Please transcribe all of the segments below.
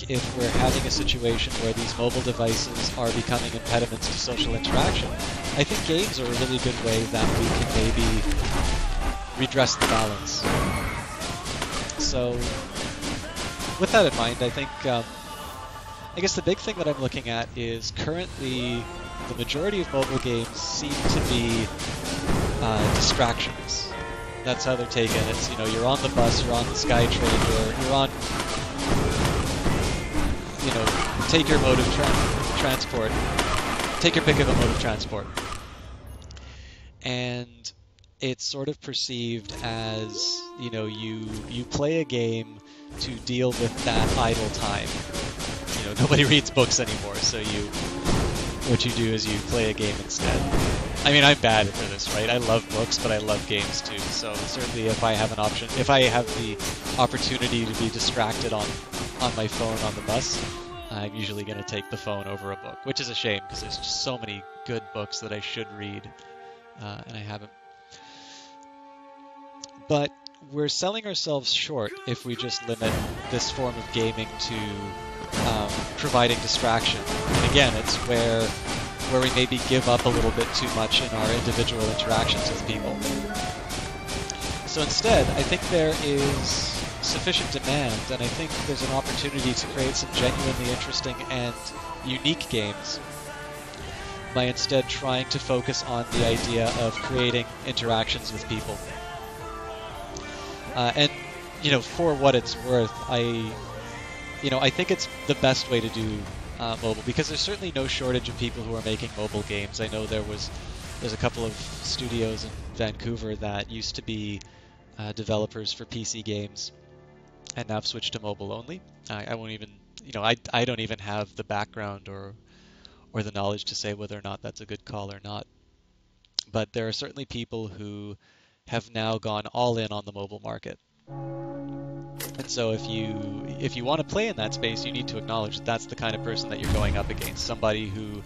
if we're having a situation where these mobile devices are becoming impediments to social interaction, I think games are a really good way that we can maybe redress the balance. So, with that in mind, I think, I guess the big thing that I'm looking at is currently the majority of mobile games seem to be distractions. That's how they're taken. It's, you know, you're on the bus, you're on the SkyTrain, you're on, you know, take your mode of transport. Take your pick of a mode of transport. And it's sort of perceived as, you know, you play a game to deal with that idle time. You know, nobody reads books anymore, so what you do is you play a game instead. I mean, I'm bad for this, right? I love books, but I love games too. So certainly, if I have the opportunity to be distracted on my phone on the bus, I'm usually going to take the phone over a book, which is a shame because there's just so many good books that I should read, and I haven't. But we're selling ourselves short if we just limit this form of gaming to providing distraction. And again, it's where we maybe give up a little bit too much in our individual interactions with people. So instead, I think there is sufficient demand, and I think there's an opportunity to create some genuinely interesting and unique games by instead trying to focus on the idea of creating interactions with people. And, you know, for what it's worth, I think it's the best way to do mobile, because there's certainly no shortage of people who are making mobile games. I know there's a couple of studios in Vancouver that used to be developers for PC games and now have switched to mobile only. I won't even, you know, I don't even have the background or the knowledge to say whether or not that's a good call or not. But there are certainly people who have now gone all in on the mobile market. And so if you want to play in that space, you need to acknowledge that that's the kind of person that you're going up against, somebody who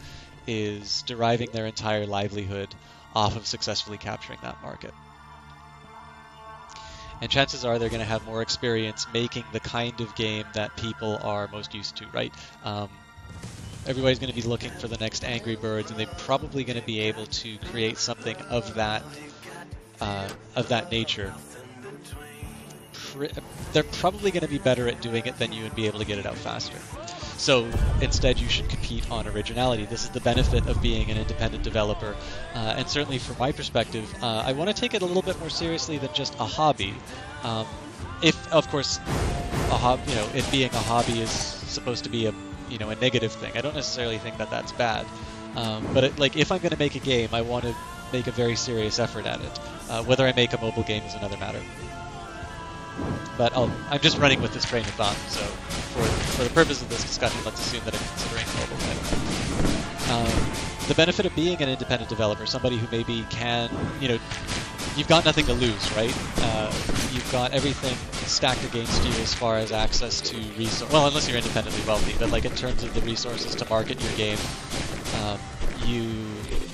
is deriving their entire livelihood off of successfully capturing that market. And chances are they're going to have more experience making the kind of game that people are most used to, right? Everybody's going to be looking for the next Angry Birds, and they're probably going to be able to create something of that nature. They're probably going to be better at doing it than you and be able to get it out faster. So instead, you should compete on originality. This is the benefit of being an independent developer. And certainly from my perspective, I want to take it a little bit more seriously than just a hobby. If, of course, it being a hobby is supposed to be a negative thing. I don't necessarily think that that's bad. But if I'm going to make a game, I want to make a very serious effort at it. Whether I make a mobile game is another matter. But I'm just running with this train of thought, so for the purpose of this discussion, let's assume that I'm considering mobile. The benefit of being an independent developer, somebody who maybe can, you've got nothing to lose, right? You've got everything stacked against you as far as access to resources. Well, unless you're independently wealthy, but in terms of the resources to market your game,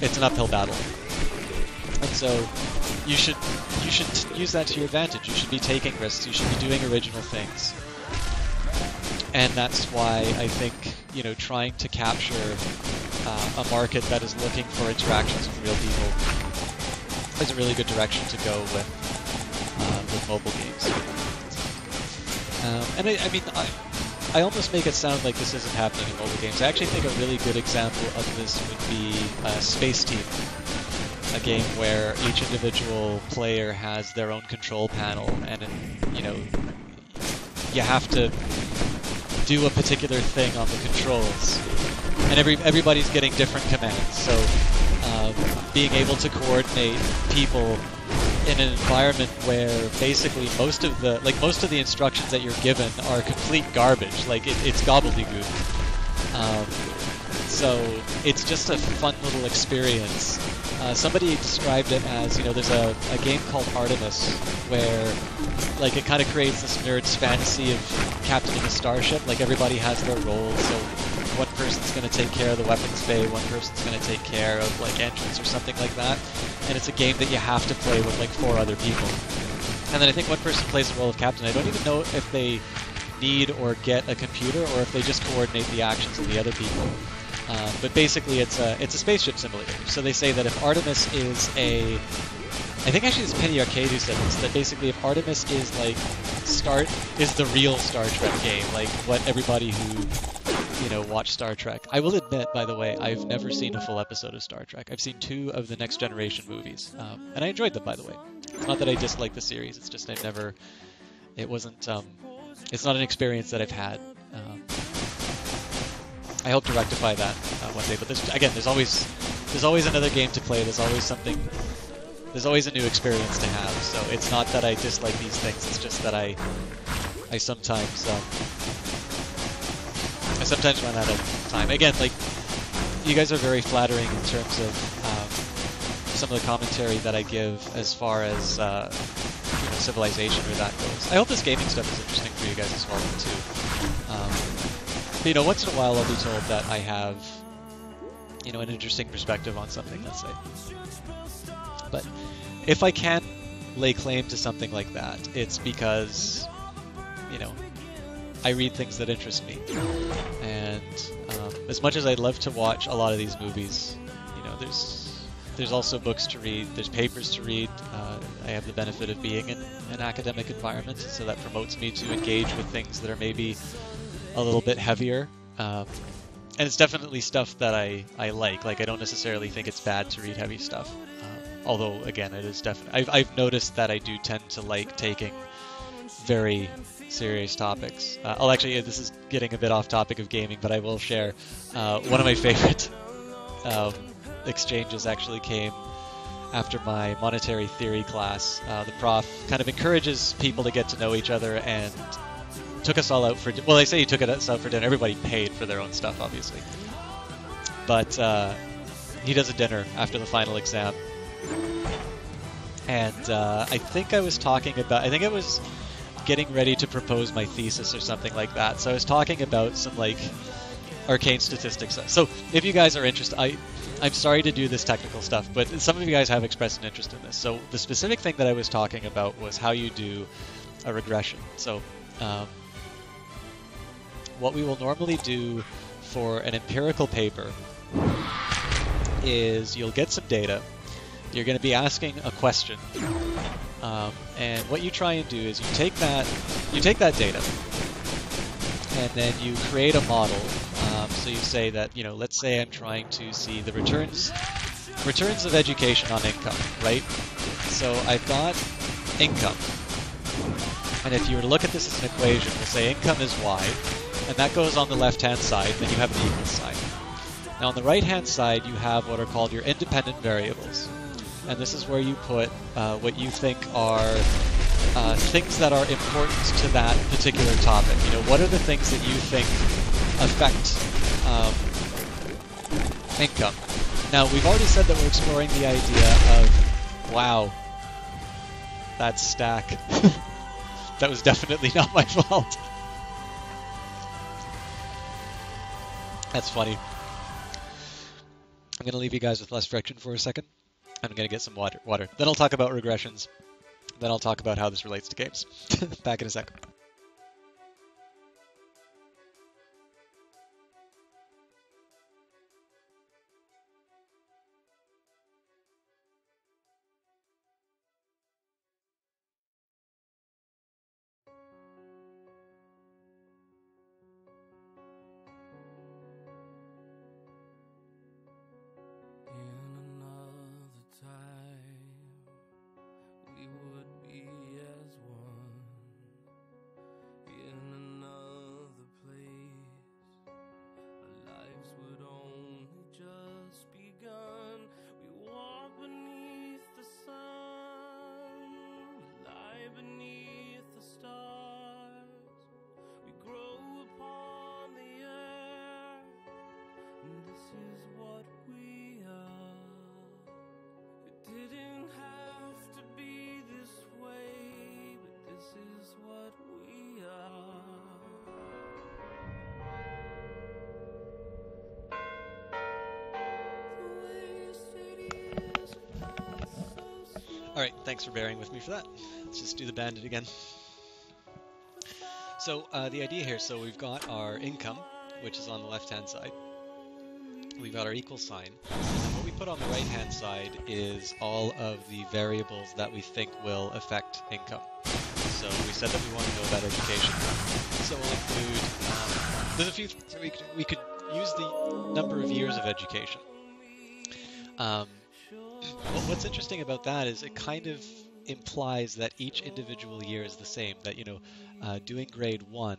it's an uphill battle. And so you should use that to your advantage. You should be taking risks. You should be doing original things. And that's why I think, trying to capture a market that is looking for interactions with real people is a really good direction to go with mobile games. I almost make it sound like this isn't happening in mobile games. I actually think a really good example of this would be Space Team. A game where each individual player has their own control panel, and you have to do a particular thing on the controls, and everybody's getting different commands. So being able to coordinate people in an environment where basically most of the instructions that you're given are complete garbage. It's gobbledygook. So it's just a fun little experience. Somebody described it as, there's a game called Artemis where, it kind of creates this nerd's fantasy of captaining a starship. Everybody has their roles, so one person's going to take care of the weapons bay, one person's going to take care of, entrance or something like that. And it's a game that you have to play with, 4 other people. And then I think one person plays the role of captain. I don't even know if they need or get a computer, or if they just coordinate the actions of the other people. But basically, it's a spaceship simulator. So they say that if Artemis is I think actually it's Penny Arcade who said this, that basically if Artemis is like is the real Star Trek game, like what everybody who watch Star Trek. I will admit, by the way, I've never seen a full episode of Star Trek. I've seen 2 of the Next Generation movies, and I enjoyed them, by the way. It's not that I dislike the series, it's just it's not an experience that I've had. I hope to rectify that one day, but there's always another game to play, there's always a new experience to have, so it's not that I dislike these things, it's just that I sometimes run out of time. Again, like, you guys are very flattering in terms of some of the commentary that I give as far as Civilization or that goes. I hope this gaming stuff is interesting for you guys as well, too. But, once in a while I'll be told that I have, an interesting perspective on something, let's say. But if I can lay claim to something like that, it's because, I read things that interest me. And as much as I'd love to watch a lot of these movies, there's also books to read, there's papers to read. I have the benefit of being in an academic environment, so that promotes me to engage with things that are maybe a little bit heavier. And it's definitely stuff that I like. Like, I don't necessarily think it's bad to read heavy stuff. Although, again, it is definitely... I've noticed that I do tend to like taking very serious topics. This is getting a bit off topic of gaming, but I will share one of my favorite exchanges actually came after my monetary theory class. The prof kind of encourages people to get to know each other and took us all out for... Well, I say he took us out for dinner. Everybody paid for their own stuff, obviously. But he does a dinner after the final exam. And I think I was getting ready to propose my thesis or something like that. So I was talking about some, like, arcane statistics. So if you guys are interested, I'm sorry to do this technical stuff, but some of you guys have expressed an interest in this. So the specific thing that I was talking about was how you do a regression. So what we will normally do for an empirical paper is you'll get some data, you're going to be asking a question, and what you try and do is you take that data and then you create a model. So you say that, let's say I'm trying to see the returns of education on income, right? So I've got income, and if you were to look at this as an equation, we'll say income is y, and that goes on the left-hand side, then you have an equal sign. Now on the right-hand side, you have what are called your independent variables. And this is where you put what you think are things that are important to that particular topic. What are the things that you think affect income? Now, we've already said that we're exploring the idea of, wow, that stack. That was definitely not my fault. That's funny. I'm going to leave you guys with less friction for a second. I'm going to get some water. Then I'll talk about regressions. Then I'll talk about how this relates to games. Back in a sec. Alright, thanks for bearing with me for that. Let's just do the bandit again. So the idea here, so we've got our income, which is on the left-hand side. We've got our equal sign. And what we put on the right-hand side is all of the variables that we think will affect income. So we said that we want to know about education. So we'll include, there's a few, so we could use the number of years of education. What's interesting about that is it kind of implies that each individual year is the same, that, doing grade 1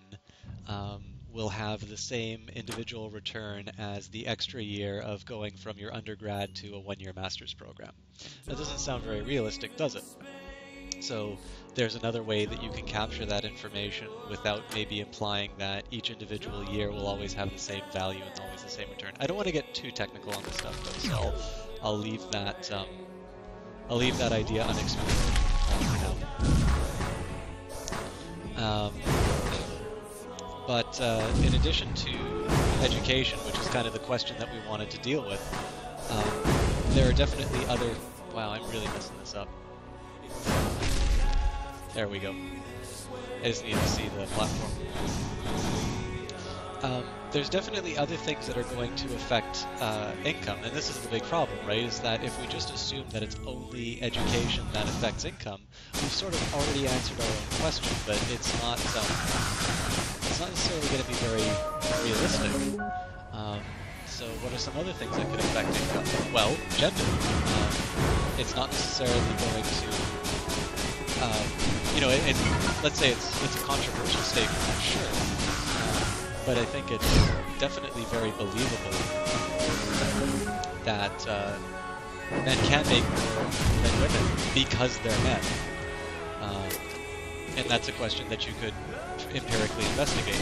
will have the same individual return as the extra year of going from your undergrad to a one-year master's program. That doesn't sound very realistic, does it? So there's another way that you can capture that information without maybe implying that each individual year will always have the same value and always the same return. I don't want to get too technical on this stuff, though, so I'll leave that idea unexplored for now. But in addition to education, which is kind of the question that we wanted to deal with, there are definitely other... Wow, I'm really messing this up. There we go. I just need to see the platform. There's definitely other things that are going to affect income, and this is the big problem, right? Is that if we just assume that it's only education that affects income, we've sort of already answered our own question, but it's not necessarily going to be very realistic. So what are some other things that could affect income? Well, gender. It's not necessarily going to, let's say it's a controversial statement, I'm sure, but I think it's definitely very believable that men can make more than women because they're men. And that's a question that you could empirically investigate.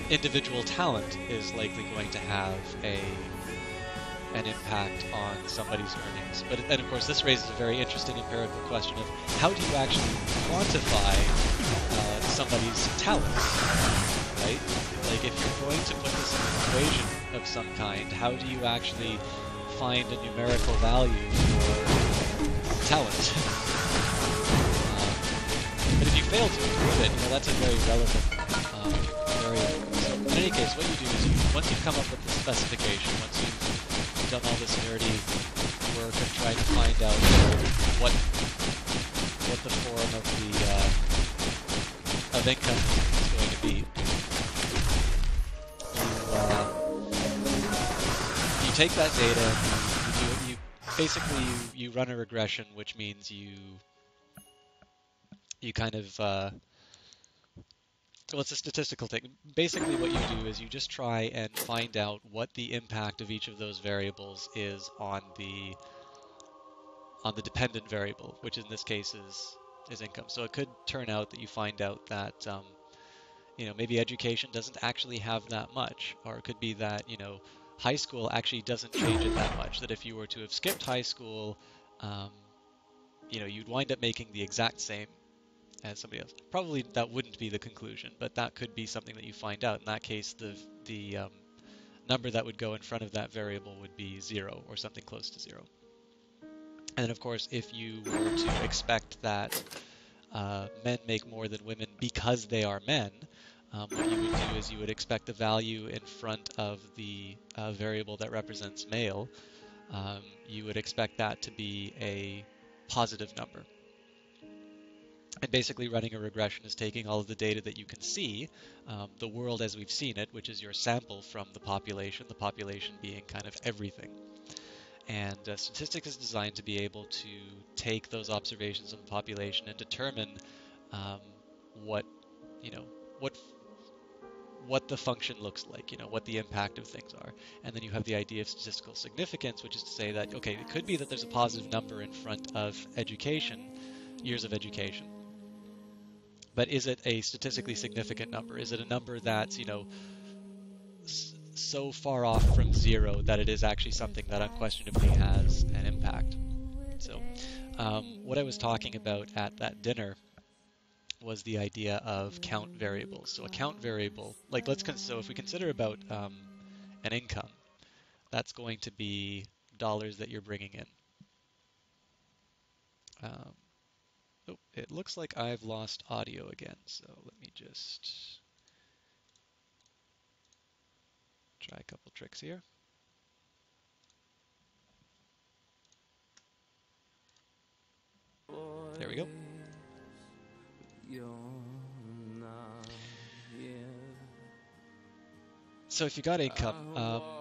Individual talent is likely going to have an impact on somebody's earnings. But and of course, this raises a very interesting empirical question of how do you actually quantify somebody's talents, right? Like if you're going to put this in an equation of some kind, how do you actually find a numerical value for talent? But if you fail to include it, that's a very relevant variable. So in any case, what you do is once you've come up with the specification, once you've done all this nerdy work of trying to find out what the form of income is going to be, you take that data and you run a regression, which means you kind of well, it's a statistical thing. Basically what you do is you just try and find out what the impact of each of those variables is on the dependent variable, which in this case is income. So it could turn out that you find out that maybe education doesn't actually have that much, or it could be that high school actually doesn't change it that much, that if you were to have skipped high school, you'd wind up making the exact same as somebody else. Probably that wouldn't be the conclusion, but that could be something that you find out. In that case, the number that would go in front of that variable would be 0 or something close to 0. And then, of course, if you were to expect that men make more than women because they are men, what you would do is you would expect the value in front of the variable that represents male. You would expect that to be a positive number. And basically running a regression is taking all of the data that you can see, the world as we've seen it, which is your sample from the population being kind of everything. And statistics is designed to be able to take those observations of the population and determine what the function looks like, what the impact of things are. And then you have the idea of statistical significance, which is to say that, okay, it could be that there's a positive number in front of education, years of education. But is it a statistically significant number? Is it a number that's, so far off from 0 that it is actually something that unquestionably has an impact? So what I was talking about at that dinner was the idea of count variables. So a count variable, so if we consider about an income, that's going to be dollars that you're bringing in. Oh, it looks like I've lost audio again, so let me just try a couple tricks here. There we go. So if you got income,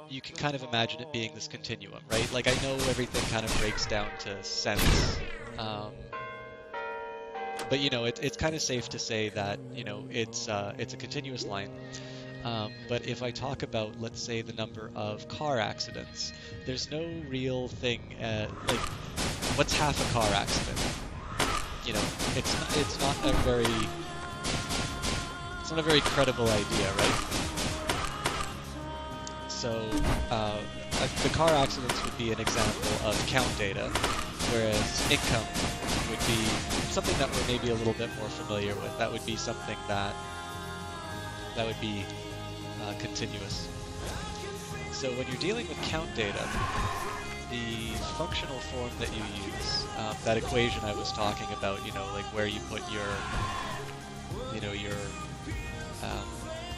you can kind of imagine it being this continuum, right? Like I know everything kind of breaks down to cents, but you know it's kind of safe to say that you know it's a continuous line. But if I talk about, let's say, the number of car accidents, there's no real thing like what's half a car accident? You know, it's not a very credible idea, right? So the car accidents would be an example of count data, whereas income would be something that we're maybe a little bit more familiar with. That would be something that would be continuous. So when you're dealing with count data, the functional form that you use, that equation I was talking about, you know, like where you put your, you know, your,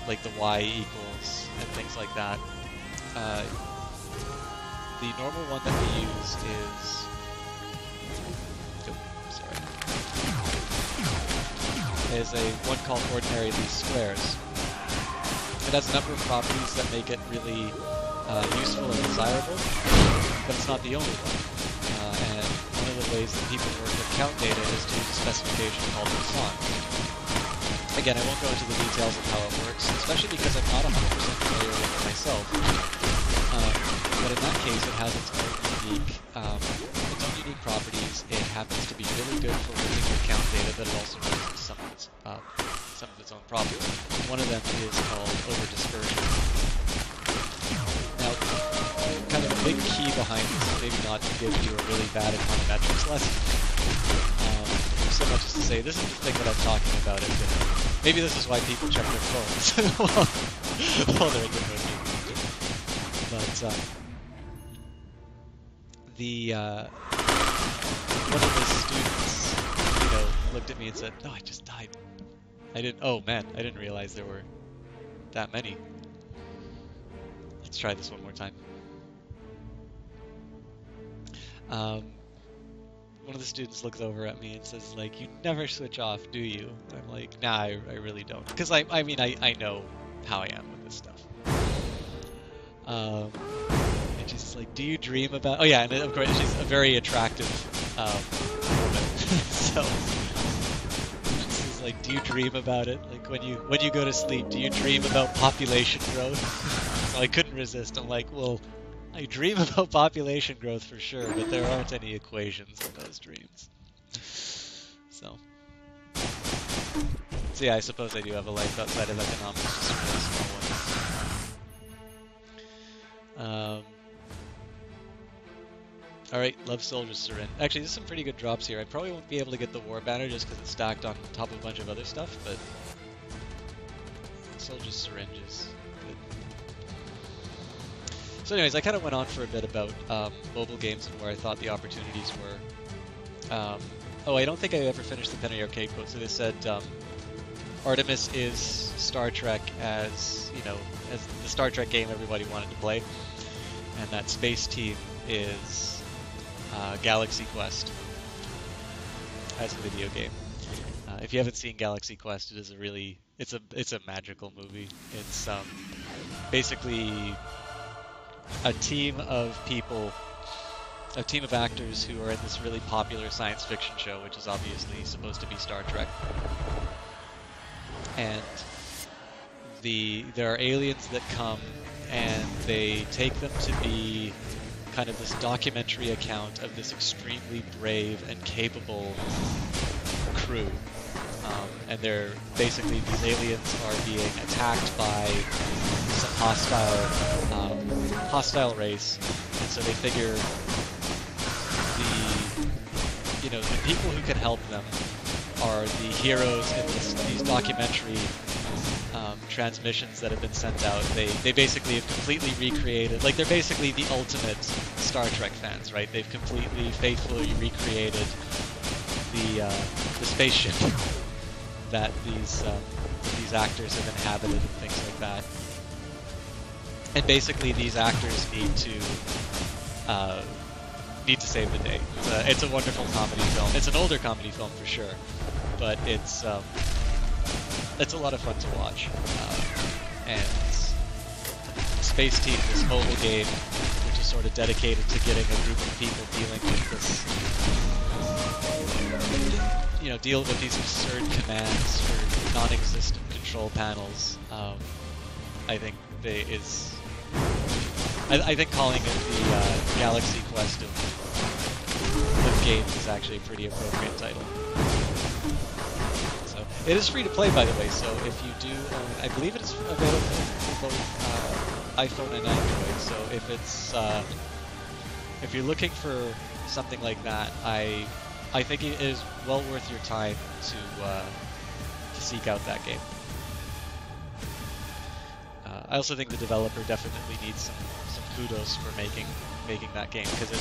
like the y equals and things like that. The normal one that we use is a one called ordinary least squares. It has a number of properties that make it really useful and desirable, but it's not the only one. And one of the ways that people work with count data is to use a specification called Poisson. Again, I won't go into the details of how it works, especially because I'm not 100% familiar with it myself. But in that case, it has its own unique properties. It happens to be really good for working with count data, but it also raises some of its own problems. One of them is called over-dispersion. Now, kind of a big key behind this, maybe not to give you a really bad econometrics lesson, so much as to say this is the thing that I'm talking about. Maybe this is why people check their phones while they're in the movie. But one of the students, you know, looked at me and said, "No, I just died. Oh man, I didn't realize there were that many." Let's try this one more time. One of the students looks over at me and says, like, "You never switch off, do you?" I'm like, "Nah, I really don't." Because I mean, I know how I am with this stuff. And she's like, "Do you dream about..." Oh yeah, and of course she's a very attractive woman. So she's like, "Do you dream about it? Like when you go to sleep, do you dream about population growth?" So I couldn't resist. I'm like, "Well, I dream about population growth for sure, but there aren't any equations in those dreams." So yeah, I suppose I do have a life outside of economics, just a really small one. Alright, Love Soldier Syringe. Actually, there's some pretty good drops here. I probably won't be able to get the War Banner just because it's stacked on top of a bunch of other stuff, but Soldier Syringe is good. So anyways, I kind of went on for a bit about mobile games and where I thought the opportunities were. Oh, I don't think I ever finished the Penny Arcade quote. So they said Artemis is Star Trek as, you know, as the Star Trek game everybody wanted to play, and that Space Team is Galaxy Quest as a video game. If you haven't seen Galaxy Quest, it is it's a magical movie. It's basically a team of people, a team of actors who are in this really popular science fiction show, which is obviously supposed to be Star Trek. And there are aliens that come, and they take them to be kind of this documentary account of this extremely brave and capable crew. And they're basically, these aliens are being attacked by some hostile race, and so they figure the people who can help them are the heroes in these documentary transmissions that have been sent out. They basically have completely recreated, like, they're basically the ultimate Star Trek fans, right? They've completely faithfully recreated the spaceship that these actors have inhabited and things like that. And basically, these actors need to save the day. It's a wonderful comedy film. It's an older comedy film for sure, but it's a lot of fun to watch. And Space Team, this mobile game, which is sort of dedicated to getting a group of people dealing with this, dealing with these absurd commands for non-existent control panels. I think I think calling it the Galaxy Quest of games is actually a pretty appropriate title. So it is free to play, by the way. So if you do own, I believe it is available for both iPhone and Android. So if you're looking for something like that, I think it is well worth your time to seek out that game. I also think the developer definitely needs some kudos for making that game, because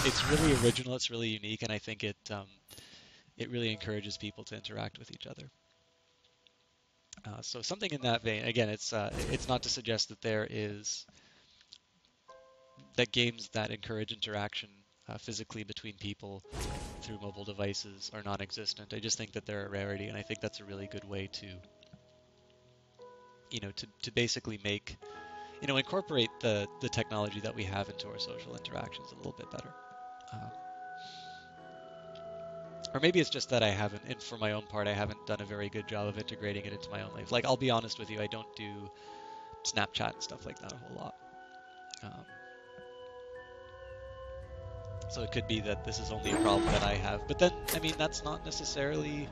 it's really original, it's really unique, and I think it really encourages people to interact with each other. So something in that vein. Again, it's not to suggest that that games that encourage interaction physically between people through mobile devices are non-existent. I just think that they're a rarity, and I think that's a really good way to basically make, incorporate the technology that we have into our social interactions a little bit better. Or maybe it's just that I haven't, and for my own part, I haven't done a very good job of integrating it into my own life. Like, I'll be honest with you, I don't do Snapchat and stuff like that a whole lot. So it could be that this is only a problem that I have. But then, I mean, that's not necessarily,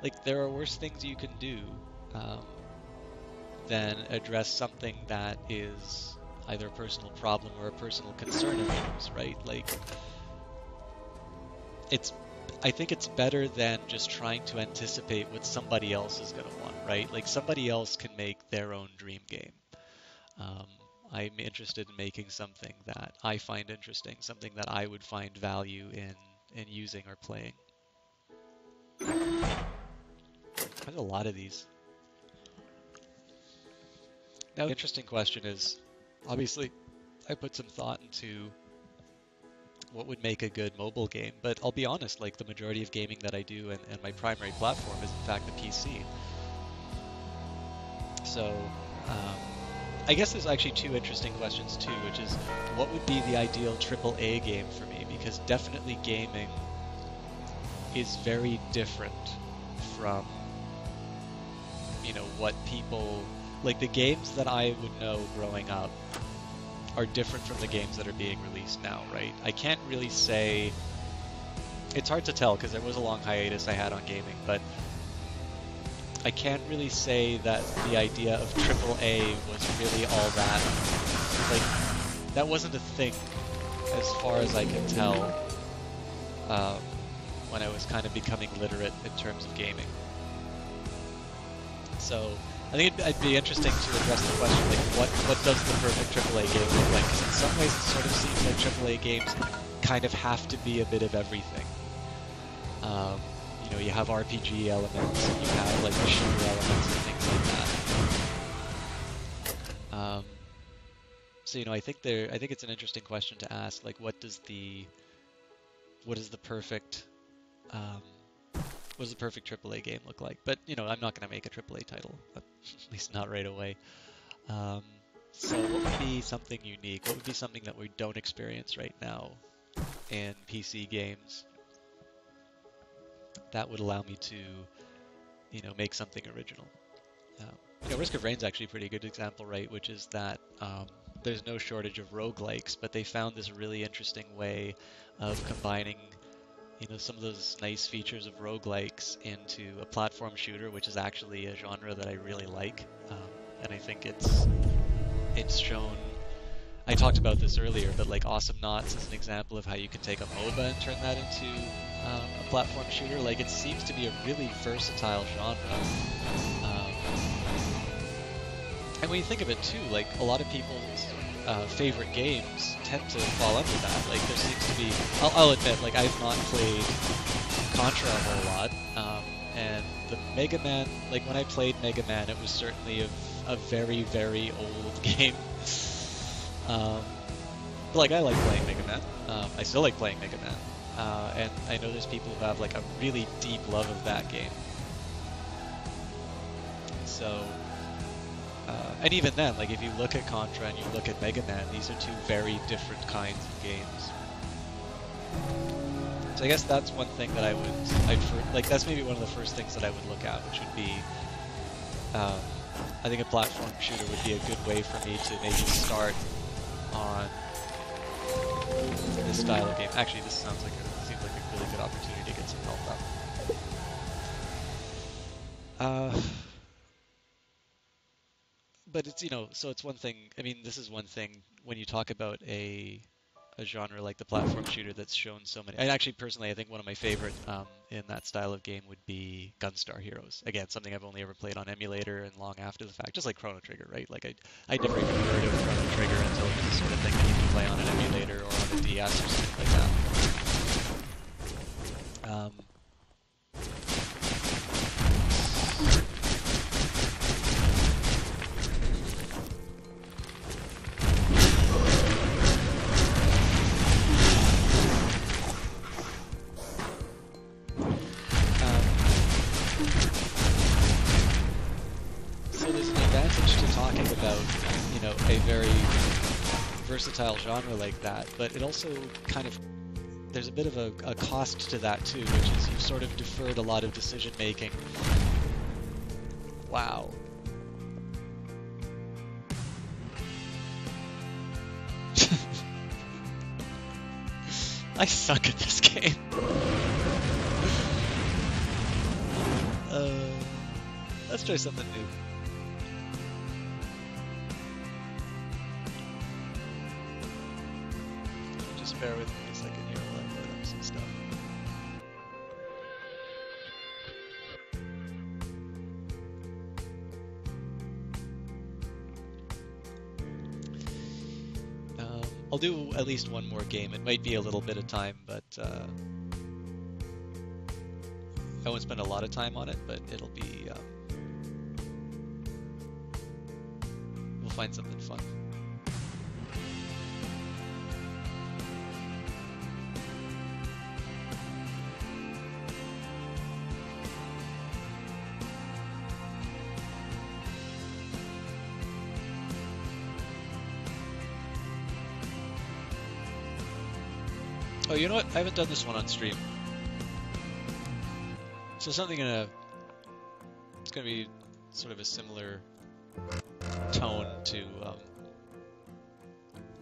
like, there are worse things you can do than address something that is either a personal problem or a personal concern of yours, right? Like, I think it's better than just trying to anticipate what somebody else is going to want, right? Like, somebody else can make their own dream game. I'm interested in making something that I find interesting, something that I would find value in using or playing. There's a lot of these. Now, the interesting question is, obviously, I put some thought into what would make a good mobile game, but I'll be honest, like, the majority of gaming that I do and my primary platform is, in fact, the PC. So, I guess there's actually two interesting questions too, which is, what would be the ideal AAA game for me? Because definitely gaming is very different from, what people, like, the games that I would know growing up are different from the games that are being released now, right? I can't really say, it's hard to tell because there was a long hiatus I had on gaming, but I can't really say that the idea of AAA was really all that, like, that wasn't a thing as far as I can tell when I was kind of becoming literate in terms of gaming. So I think it'd be interesting to address the question, like, what does the perfect AAA game look like? Because in some ways it sort of seems like AAA games kind of have to be a bit of everything. You have RPG elements, and you have, like, the shooter elements and things like that. So I think it's an interesting question to ask, like, what does the perfect AAA game look like? But I'm not going to make a AAA title, at least not right away. So what would be something unique? What would be something that we don't experience right now in PC games that would allow me to, make something original? Risk of Rain's actually a pretty good example, right? Which is that there's no shortage of roguelikes, but they found this really interesting way of combining, some of those nice features of roguelikes into a platform shooter, which is actually a genre that I really like. And I think it's shown. I talked about this earlier, but, like, Awesome Knots is an example of how you can take a MOBA and turn that into a platform shooter. Like, it seems to be a really versatile genre. And when you think of it too, like a lot of people's favorite games tend to fall under that. Like there seems to be, I'll admit, like I've not played Contra a whole lot, and the Mega Man, like when I played Mega Man, it was certainly a very, very old game. But like I like playing Mega Man. I still like playing Mega Man, and I know there's people who have like a really deep love of that game. So. And even then, like if you look at Contra and you look at Mega Man, these are two very different kinds of games. So I guess that's one thing that that's maybe one of the first things that I would look at, which would be, I think a platform shooter would be a good way for me to maybe start on this style of game. Actually, this seems like a really good opportunity to get some health up. But it's, so it's one thing, I mean, this is one thing when you talk about a genre like the platform shooter that's shown so many, and actually personally I think one of my favorite in that style of game would be Gunstar Heroes. Again, something I've only ever played on emulator and long after the fact, just like Chrono Trigger, right? Like I never even heard of Chrono Trigger until it was the sort of thing that you can play on an emulator or on a DS or something like that. A very versatile genre like that, but it also kind of, there's a bit of a cost to that too, which is you've sort of deferred a lot of decision making. Wow. I suck at this game. Let's try something new. Bear with me a second here while I load up some stuff. I'll do at least one more game. It might be a little bit of time, but I won't spend a lot of time on it, but it'll be... we'll find something fun. Oh, you know what? I haven't done this one on stream. So something it's gonna be sort of a similar tone to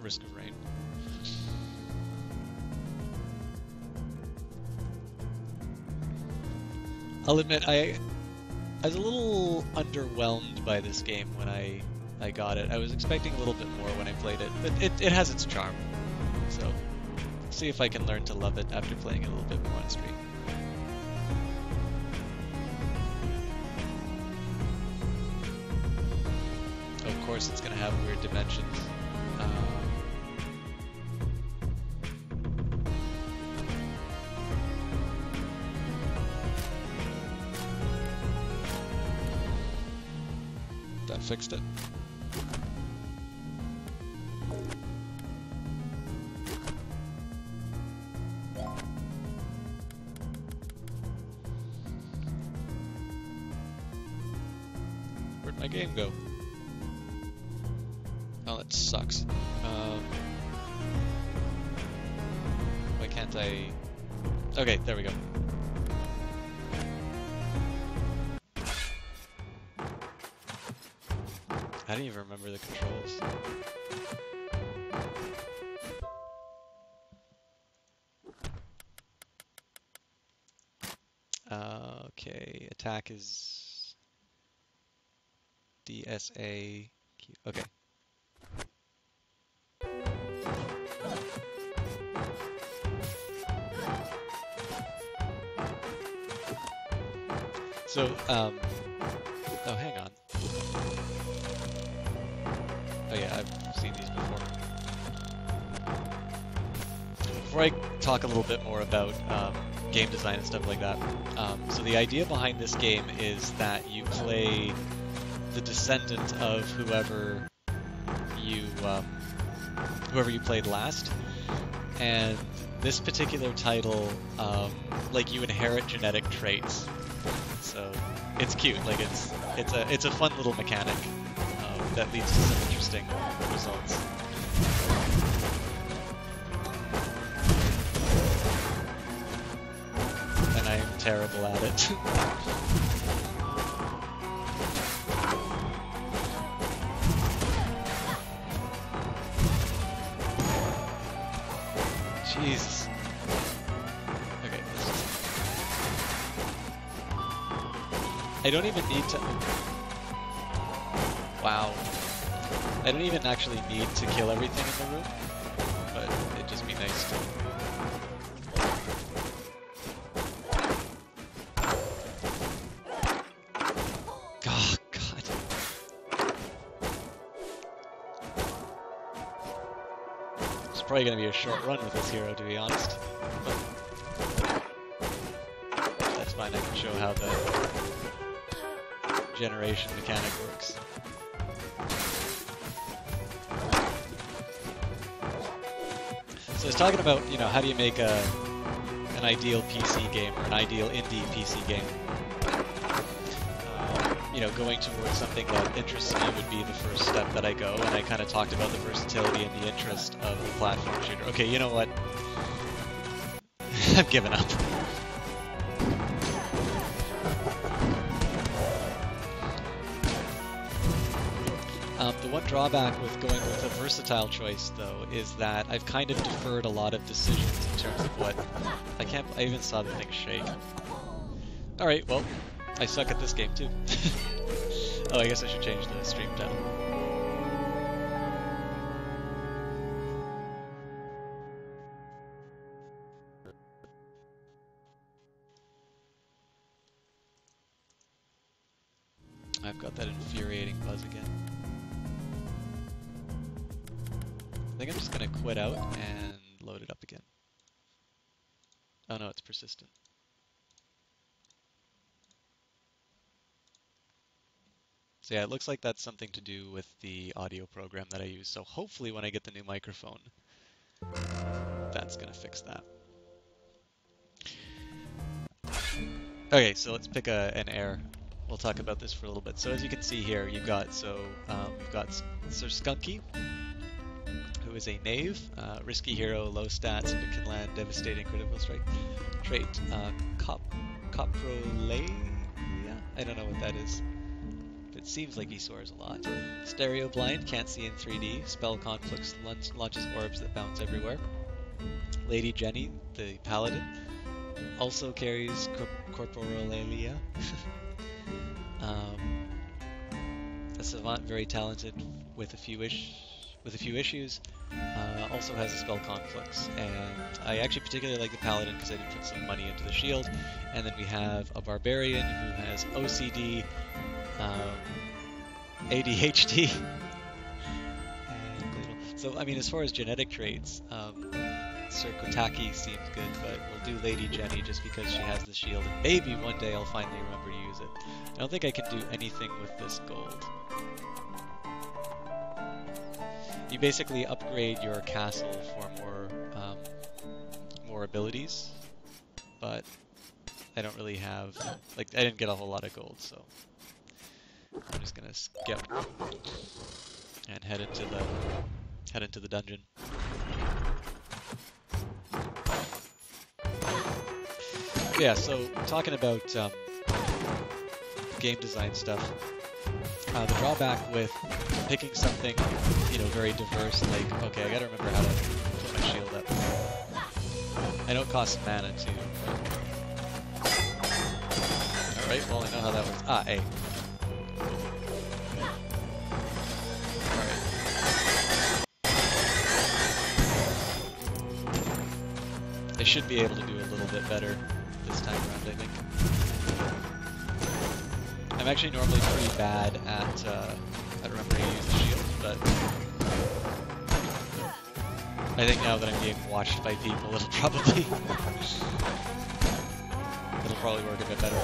Risk of Rain. I'll admit I was a little underwhelmed by this game when I got it. I was expecting a little bit more when I played it, but it has its charm. So see if I can learn to love it after playing it a little bit more on stream. Of course, it's going to have weird dimensions. That fixed it. Where'd my game go? Oh, that sucks. Why can't I... Okay, there we go. I don't even remember the controls. Okay, attack is DSA. Okay. So, oh, hang on. before I talk a little bit more about game design and stuff like that, so the idea behind this game is that you play the descendant of whoever you played last, and this particular title, like you inherit genetic traits, so it's cute. Like it's a fun little mechanic that leads to some interesting results. And I am terrible at it. Jesus. Okay, let's just... I don't even need to... Wow. I don't even actually need to kill everything in the room, but it'd just be nice to... Oh, God. It's probably going to be a short run with this hero, to be honest. But that's fine, I can show how the generation mechanic works. So I was talking about, you know, how do you make an ideal PC game or an ideal indie PC game? You know, going towards something that interests me would be the first step that I go, and I kind of talked about the versatility and the interest of the platform shooter. Okay, you know what? I've given up. The one drawback with going with a versatile choice, though, is that I've kind of deferred a lot of decisions in terms of what... I even saw the thing shake. Alright, well, I suck at this game, too. Oh, I guess I should change the stream title. I've got that infuriating buzz again. I think I'm just going to quit out and load it up again. Oh no, it's persistent. So yeah, it looks like that's something to do with the audio program that I use. So hopefully when I get the new microphone, that's going to fix that. Okay, so let's pick an air. We'll talk about this for a little bit. So as you can see here, you've got Sir Skunky, who is a knave, risky hero, low stats, but can land devastating critical strike trait. Coprolalia? I don't know what that is. It seems like he soars a lot. Stereo blind, can't see in 3D. Spell conflicts, launches orbs that bounce everywhere. Lady Jenny, the paladin, also carries Corporalalia. A savant, very talented with a few issues. Also has a spell conflicts, and I actually particularly like the paladin because I did put some money into the shield. And then we have a barbarian who has OCD, ADHD. So I mean, as far as genetic traits, Sir Kotaki seems good, but we'll do Lady Jenny just because she has the shield, and maybe one day I'll finally remember to use it. I don't think I can do anything with this gold. You basically upgrade your castle for more abilities, but I don't really have, like, I didn't get a whole lot of gold, so I'm just gonna skip and head into the dungeon. Yeah, so talking about game design stuff, the drawback with picking something, you know, very diverse, like, okay, I gotta remember how to put my shield up. I know it costs mana too. Alright, well I know how that works. Ah, A. Alright. I should be able to do a little bit better this time around, I think. I'm actually normally pretty bad at remembering to use the shield, but I think now that I'm being watched by people, it'll probably work a bit better.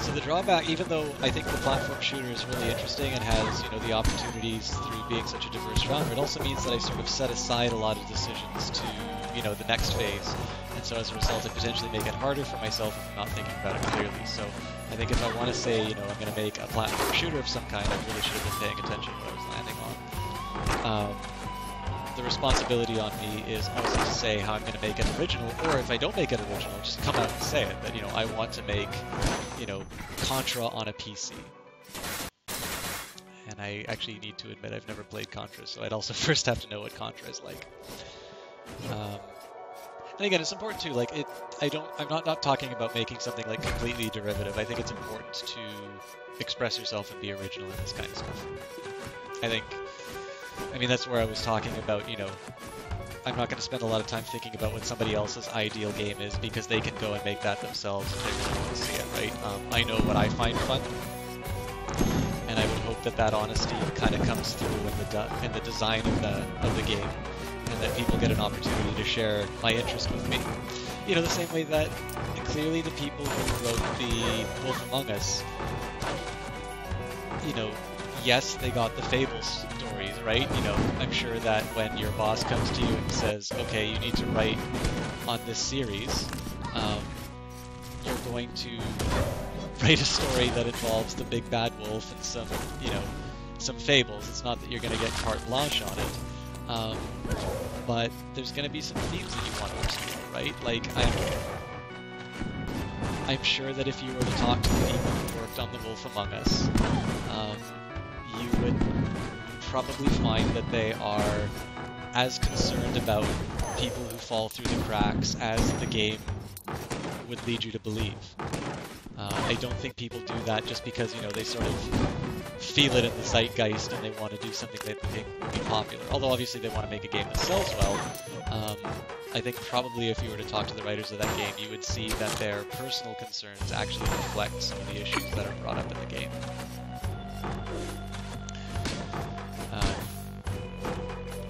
So the drawback, even though I think the platform shooter is really interesting and has, you know, the opportunities through being such a diverse genre, it also means that I sort of set aside a lot of decisions to, you know, the next phase. And so as a result, I potentially make it harder for myself if I'm not thinking about it clearly. So I think if I want to say, you know, I'm going to make a platform shooter of some kind, I really should have been paying attention to what I was landing on. The responsibility on me is also to say how I'm going to make it original, or if I don't make it original, just come out and say it, that, you know, I want to make, you know, Contra on a PC. And I actually need to admit I've never played Contra, so I'd also first have to know what Contra is like. And again, it's important too, like, I'm not talking about making something like completely derivative. I think it's important to express yourself and be original in this kind of stuff. I mean, that's where I was talking about, you know, I'm not going to spend a lot of time thinking about what somebody else's ideal game is, because they can go and make that themselves if they really want to see it, right? I know what I find fun, and I would hope that that honesty kind of comes through in the design of the game, and that people get an opportunity to share my interest with me. You know, the same way that clearly the people who wrote the Wolf Among Us, you know, yes, they got the Fable stories, right? You know, I'm sure that when your boss comes to you and says, okay, you need to write on this series, you're going to write a story that involves the big bad wolf and some, you know, some fables. It's not that you're going to get carte blanche on it, but there's going to be some themes that you want to explore, right? Like, I'm sure that if you were to talk to the people who worked on The Wolf Among Us, you would probably find that they are as concerned about people who fall through the cracks as the game would lead you to believe. I don't think people do that just because, you know, they sort of feel it in the zeitgeist and they want to do something that they think will be popular. Although obviously they want to make a game that sells well. I think probably if you were to talk to the writers of that game, you would see that their personal concerns actually reflect some of the issues that are brought up in the game.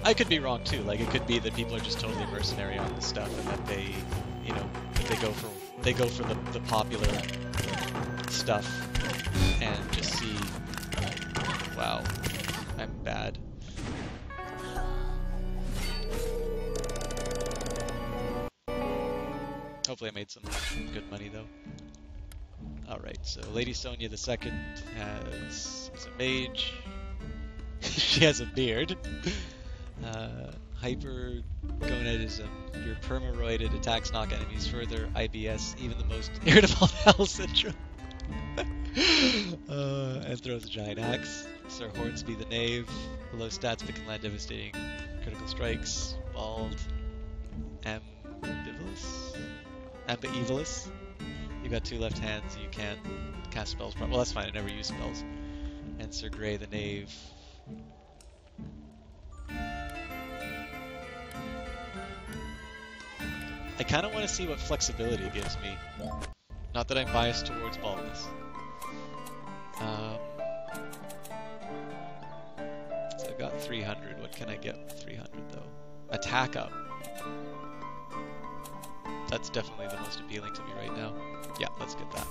I could be wrong too. Like, it could be that people are just totally mercenary on this stuff, and that they, you know, they go for the popular stuff and just see, wow, I'm bad. Hopefully I made some good money though. Alright, so Lady Sonia II is a mage. She has a beard. Hypergonadism. Your permaroided attacks knock enemies further. IBS, even the most irritable hell syndrome. And throws a giant axe. Sir Hornsby the Knave. Low stats but can land devastating critical strikes. Bald. Ambivalus. You've got 2 left hands, you can cast spells. Well, that's fine, I never use spells. And Sir Grey the Knave. I kind of want to see what flexibility gives me. Not that I'm biased towards baldness. So I've got 300. What can I get with 300 though? Attack up. That's definitely the most appealing to me right now. Yeah, let's get that.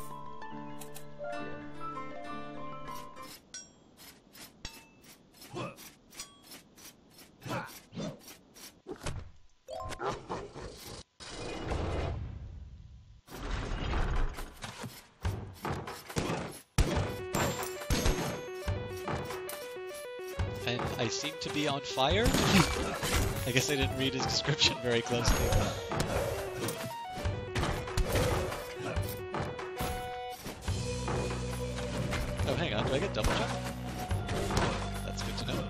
And I seem to be on fire? I guess I didn't read his description very closely. Oh, hang on, do I get double jump? That's good to know.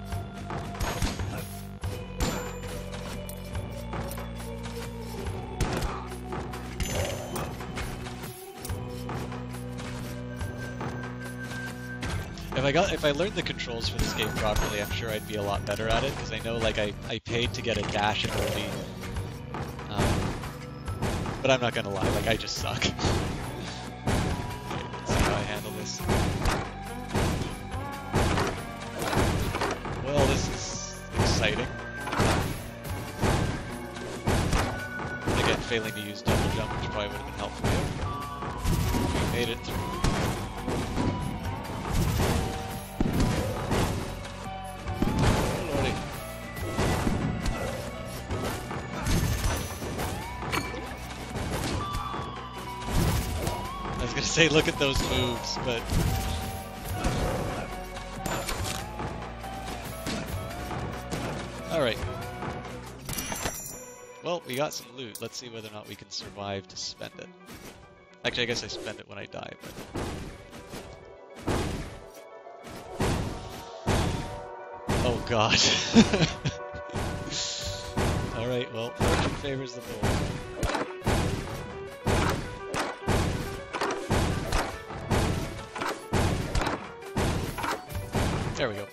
If I learned the controls for this game properly, I'm sure I'd be a lot better at it, because I know, like, I paid to get a dash ability. But I'm not gonna lie, like, I just suck. Okay, let's see how I handle this. Well, exciting. Again, failing to use double jump, which probably would have been helpful here. We made it through. Oh lordy. I was gonna say, look at those moves, but... Alright. Well, we got some loot. Let's see whether or not we can survive to spend it. Actually, I guess I spend it when I die, but... Oh god. Alright, well, fortune favors the bold. There we go.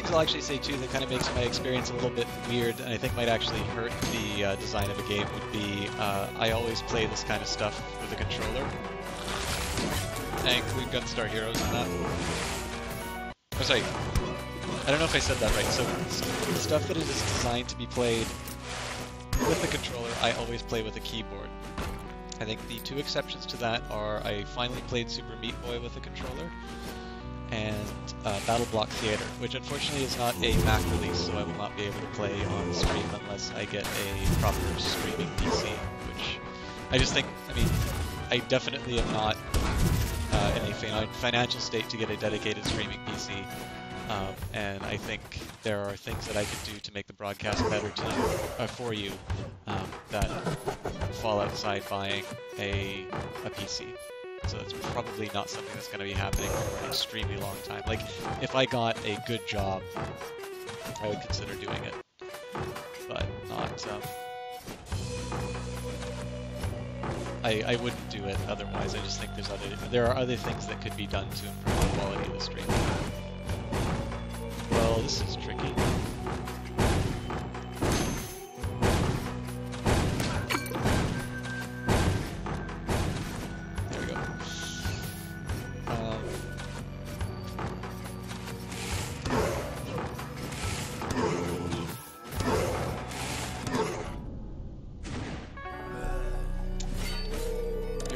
I'll actually say too that kind of makes my experience a little bit weird, and I think might actually hurt the design of a game, would be I always play this kind of stuff with a controller. And include Gunstar Heroes in that. Oh, sorry. I don't know if I said that right. So the stuff that is designed to be played with the controller, I always play with a keyboard. I think the two exceptions to that are I finally played Super Meat Boy with a controller, and Battle Block Theater, which unfortunately is not a Mac release, so I will not be able to play on stream unless I get a proper streaming PC, which I just think, I mean, I definitely am not in a financial state to get a dedicated streaming PC, and I think there are things that I could do to make the broadcast better for you that fall outside buying a PC. So that's probably not something that's going to be happening for an extremely long time. Like, if I got a good job, I would consider doing it. But not, I wouldn't do it otherwise. I just think there are other things that could be done to improve the quality of the stream. Well, this is tricky.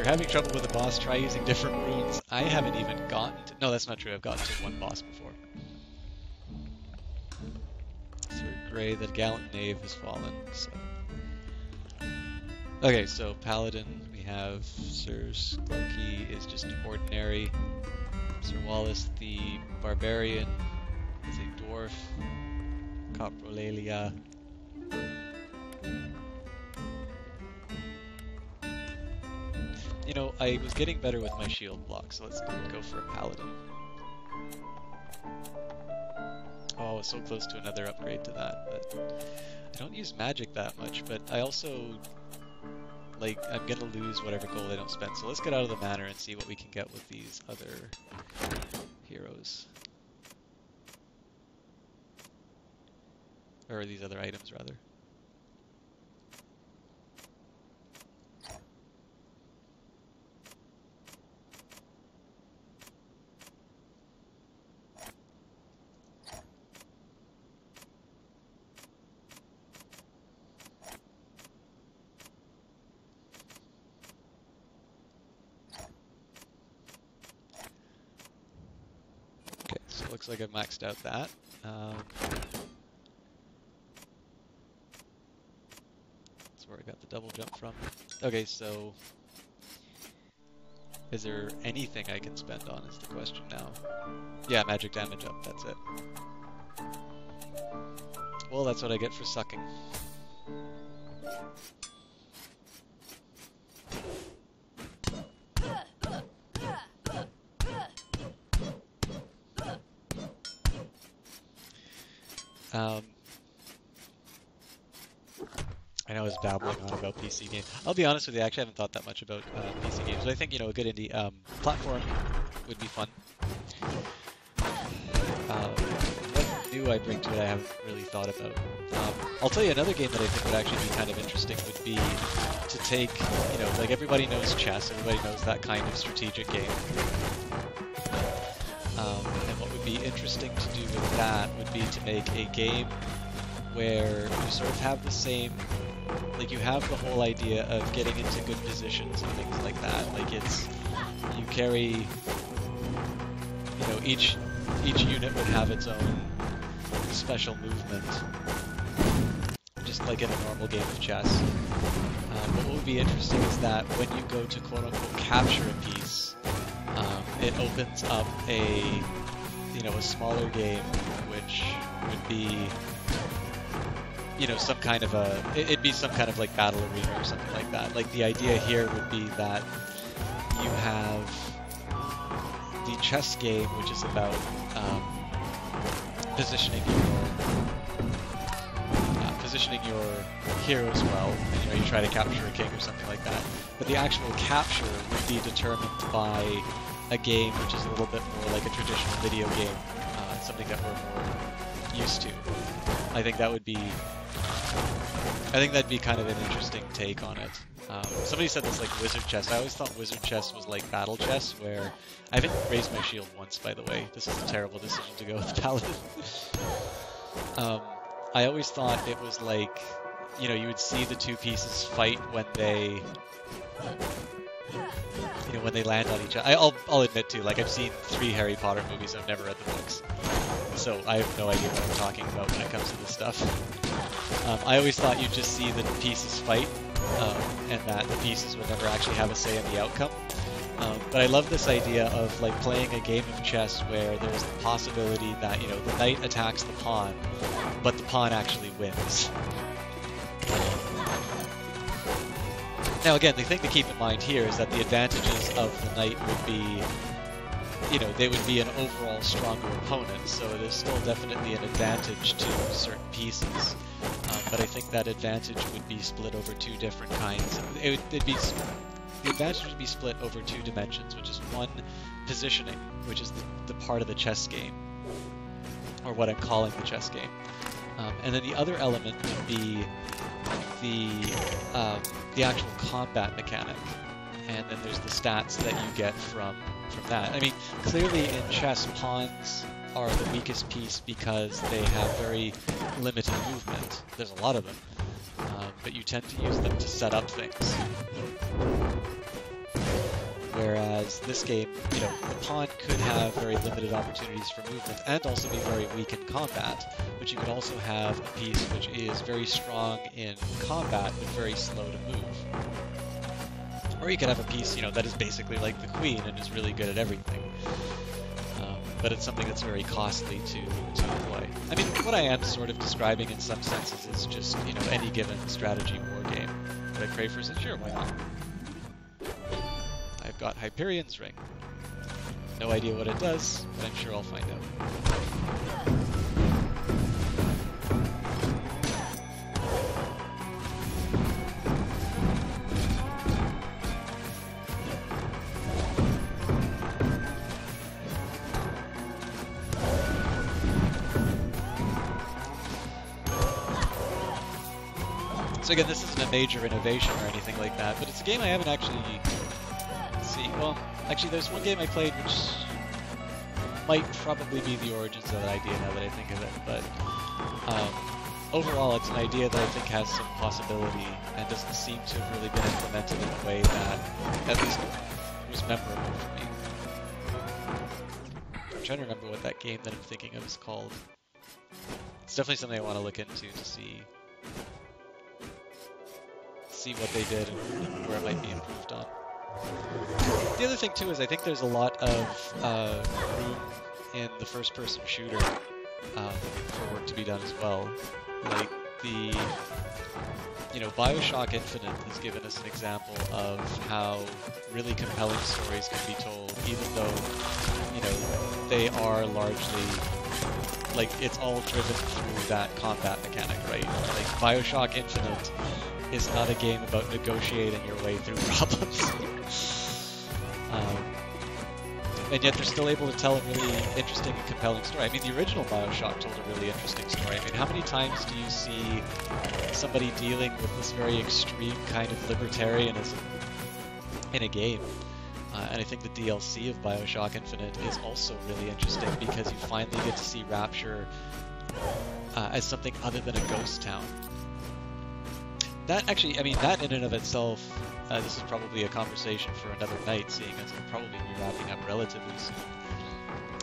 Having trouble with a boss, try using different runes. I haven't even gotten to... No, that's not true. I've gotten to one boss before. Sir Grey, the gallant knave, has fallen. So. Okay, so Paladin, we have Sir Sklunky is just ordinary. Sir Wallace, the barbarian, is a dwarf. Coprolalia. You know, I was getting better with my shield block, so let's go for a paladin. Oh, so close to another upgrade to that, but I don't use magic that much, but I also, like, I'm gonna lose whatever gold I don't spend, so let's get out of the manor and see what we can get with these other heroes. Or these other items, rather. Looks like I've maxed out that. That's where I got the double jump from. Okay, so is there anything I can spend on is the question now. Yeah, magic damage up, that's it. Well, that's what I get for sucking. I know I was babbling on about PC games. I'll be honest with you, I actually haven't thought that much about PC games, but I think, you know, a good indie platform would be fun. What new I bring to it I haven't really thought about. I'll tell you another game that I think would actually be kind of interesting would be to take, you know, like everybody knows chess, everybody knows that kind of strategic game. And what would be interesting to do with that would be to make a game where you sort of have the same, like you have the whole idea of getting into good positions and things like that. Like it's, you carry, you know, each unit would have its own special movement, just like in a normal game of chess. But what would be interesting is that when you go to quote-unquote capture a piece, it opens up a, you know, a smaller game, which would be, you know, some kind of a, it'd be some kind of like battle arena or something like that. Like the idea here would be that you have the chess game, which is about positioning your heroes well, and, you know, you try to capture a king or something like that. But the actual capture would be determined by a game which is a little bit more like a traditional video game, something that we're more used to. I think that'd be kind of an interesting take on it. Somebody said this like wizard chess. I always thought wizard chess was like battle chess, where I haven't raised my shield once, by the way. This is a terrible decision to go with Paladin. I always thought it was like, you know, you would see the two pieces fight when they, you know, when they land on each other. I'll admit too, like I've seen 3 Harry Potter movies, I've never read the books, so I have no idea what I'm talking about when it comes to this stuff. I always thought you'd just see the pieces fight, and that the pieces would never actually have a say in the outcome. But I love this idea of like playing a game of chess where there's the possibility that, you know, the knight attacks the pawn, but the pawn actually wins. Now again, the thing to keep in mind here is that the advantages of the knight would be, you know, they would be an overall stronger opponent, so there's still definitely an advantage to certain pieces. But I think that advantage would be split over 2 different kinds. The advantage would be split over 2 dimensions, which is one, positioning, which is the part of the chess game, or what I'm calling the chess game. And then the other element would be the actual combat mechanic, and then there's the stats that you get from that. I mean, clearly in chess, pawns are the weakest piece because they have very limited movement. There's a lot of them, but you tend to use them to set up things. Whereas this game, you know, the pawn could have very limited opportunities for movement and also be very weak in combat, but you could also have a piece which is very strong in combat but very slow to move. Or you could have a piece, you know, that is basically like the queen and is really good at everything. But it's something that's very costly to employ. I mean, what I am sort of describing in some senses is just, you know, any given strategy war game. Would I pray for it? Sure, why not? I've got Hyperion's Ring. No idea what it does, but I'm sure I'll find out. So again, this isn't a major innovation or anything like that, but it's a game I haven't actually... Well, actually, there's one game I played which might probably be the origins of that idea now that I think of it, but overall it's an idea that I think has some possibility and doesn't seem to have really been implemented in a way that at least was memorable for me. I'm trying to remember what that game that I'm thinking of is called. It's definitely something I want to look into to see what they did and where it might be improved on. The other thing too is I think there's a lot of room in the first-person shooter for work to be done as well. Like you know, BioShock Infinite has given us an example of how really compelling stories can be told, even though, you know, they are largely, like, it's all driven through that combat mechanic, right? Like, BioShock Infinite is not a game about negotiating your way through problems. and yet they're still able to tell a really interesting and compelling story. I mean, the original Bioshock told a really interesting story. I mean, how many times do you see somebody dealing with this very extreme kind of libertarianism in a game? And I think the DLC of Bioshock Infinite is also really interesting because you finally get to see Rapture as something other than a ghost town. That actually, I mean, that in and of itself, this is probably a conversation for another night, seeing as we'll probably be wrapping up relatively soon.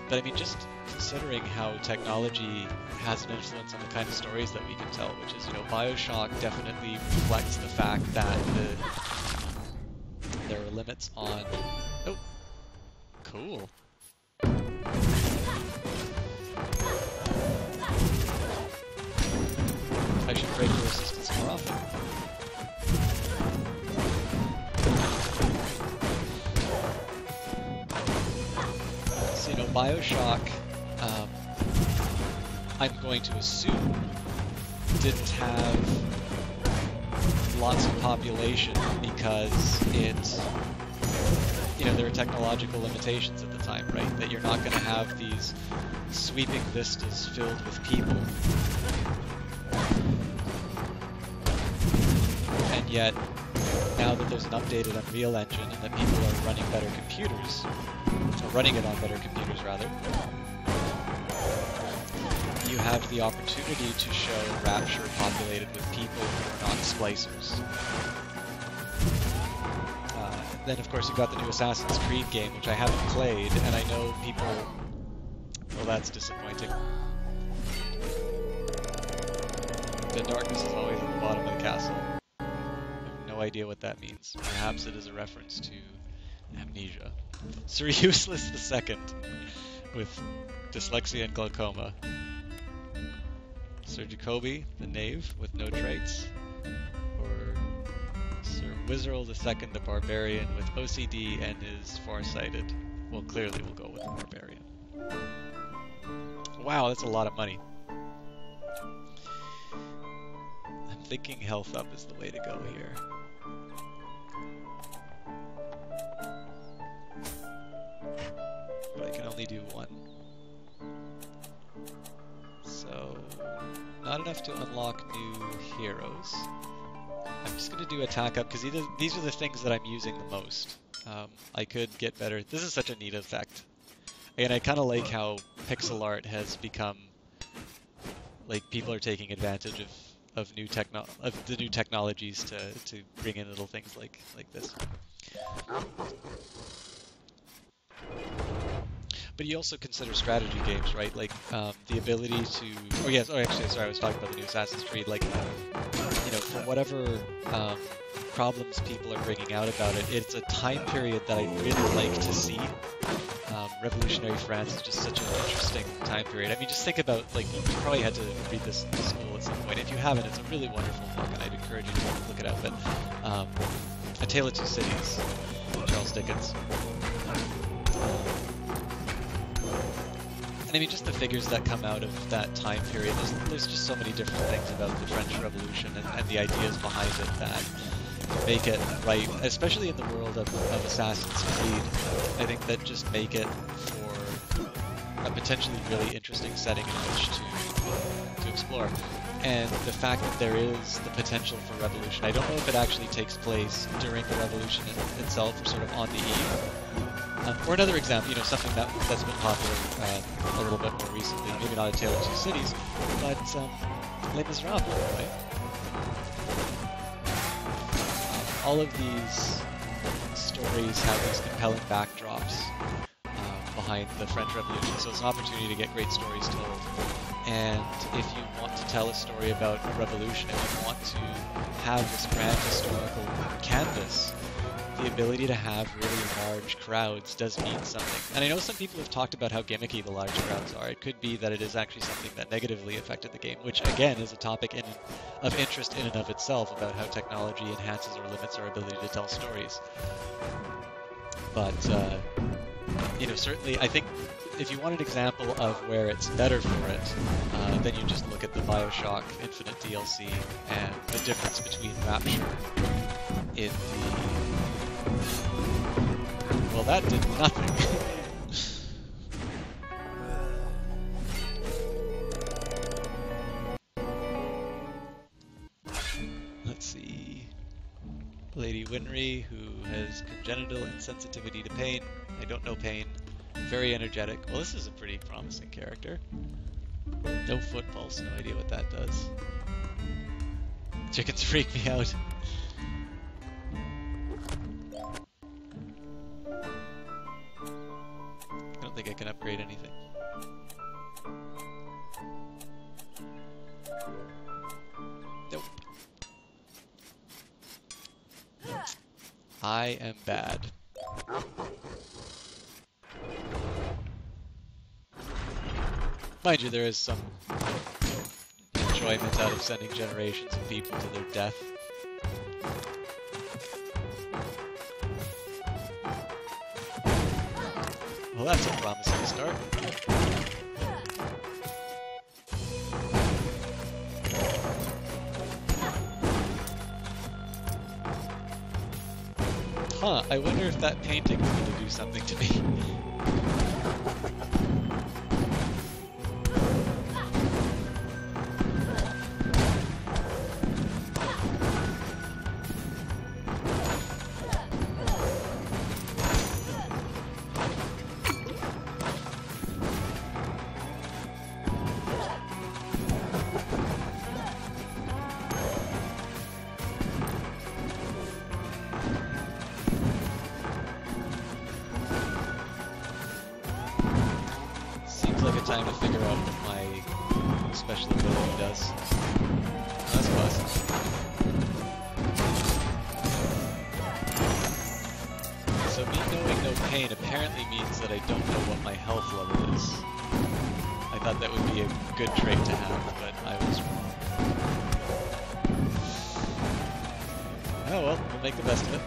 But I mean, just considering how technology has an influence on the kind of stories that we can tell, which is, you know, Bioshock definitely reflects the fact that there are limits on... Oh, cool. I should break your assistance more often. So, you know, Bioshock, I'm going to assume, didn't have lots of population because it, you know, there are technological limitations at the time, right? That you're not going to have these sweeping vistas filled with people. And yet, now that there's an updated Unreal Engine and that people are running better computers, or running it on better computers rather, you have the opportunity to show Rapture populated with people who are not splicers. Then of course you've got the new Assassin's Creed game, which I haven't played, and I know people... Well, that's disappointing. The darkness is always at the bottom of the castle. I have no idea what that means. Perhaps it is a reference to Amnesia. Sir Useless II with dyslexia and glaucoma. Sir Jacoby, the knave with no traits. Or Sir Wizerl II, the barbarian with OCD and is farsighted. Well, clearly we'll go with the barbarian. Wow, that's a lot of money. I'm thinking health up is the way to go here. But I can only do one. So, not enough to unlock new heroes. I'm just going to do attack up because these are the things that I'm using the most. I could get better. This is such a neat effect. And I kind of like how pixel art has become, like, people are taking advantage of the new technologies to bring in little things like this. But you also consider strategy games, right? Like the ability to... Oh yes, oh actually, sorry, I was talking about the new Assassin's Creed. Like, you know, for whatever problems people are bringing out about it, it's a time period that I really like to see. Revolutionary France is just such an interesting time period. I mean, just think about, like, you probably had to read this in school at some point. If you haven't, it's a really wonderful book, and I'd encourage you to look it up. But A Tale of Two Cities, Charles Dickens. And I mean, just the figures that come out of that time period, there's just so many different things about the French Revolution and the ideas behind it that make it right, especially in the world of Assassin's Creed. I think that just make it for a potentially really interesting setting in which to explore. And the fact that there is the potential for revolution, I don't know if it actually takes place during the revolution itself or sort of on the eve. Or another example, you know, something that's been popular a little bit more recently, maybe not A Tale of Two Cities, but Les Miserables, right? All of these stories have these compelling backdrops behind the French Revolution, so it's an opportunity to get great stories told. And if you want to tell a story about a revolution, if you want to have this grand historical canvas, the ability to have really large crowds does mean something. And I know some people have talked about how gimmicky the large crowds are. It could be that it is actually something that negatively affected the game, which again is a topic of interest in and of itself about how technology enhances or limits our ability to tell stories. But, you know, certainly I think if you want an example of where it's better for it, then you just look at the Bioshock Infinite DLC and the difference between Rapture in the... Well, that did nothing. Lady Winry, who has congenital insensitivity to pain. I don't know pain. Very energetic. Well, this is a pretty promising character. No foot pulse, no idea what that does. Chickens freak me out. I don't think I can upgrade anything. Nope. I am bad. Mind you, there is some enjoyment out of sending generations of people to their death. Well, that's a promising start. Huh, I wonder if that painting is going to do something to me. Time to figure out what my special ability does. That's close. So me knowing no pain apparently means that I don't know what my health level is. I thought that would be a good trait to have, but I was wrong. Oh well, we'll make the best of it.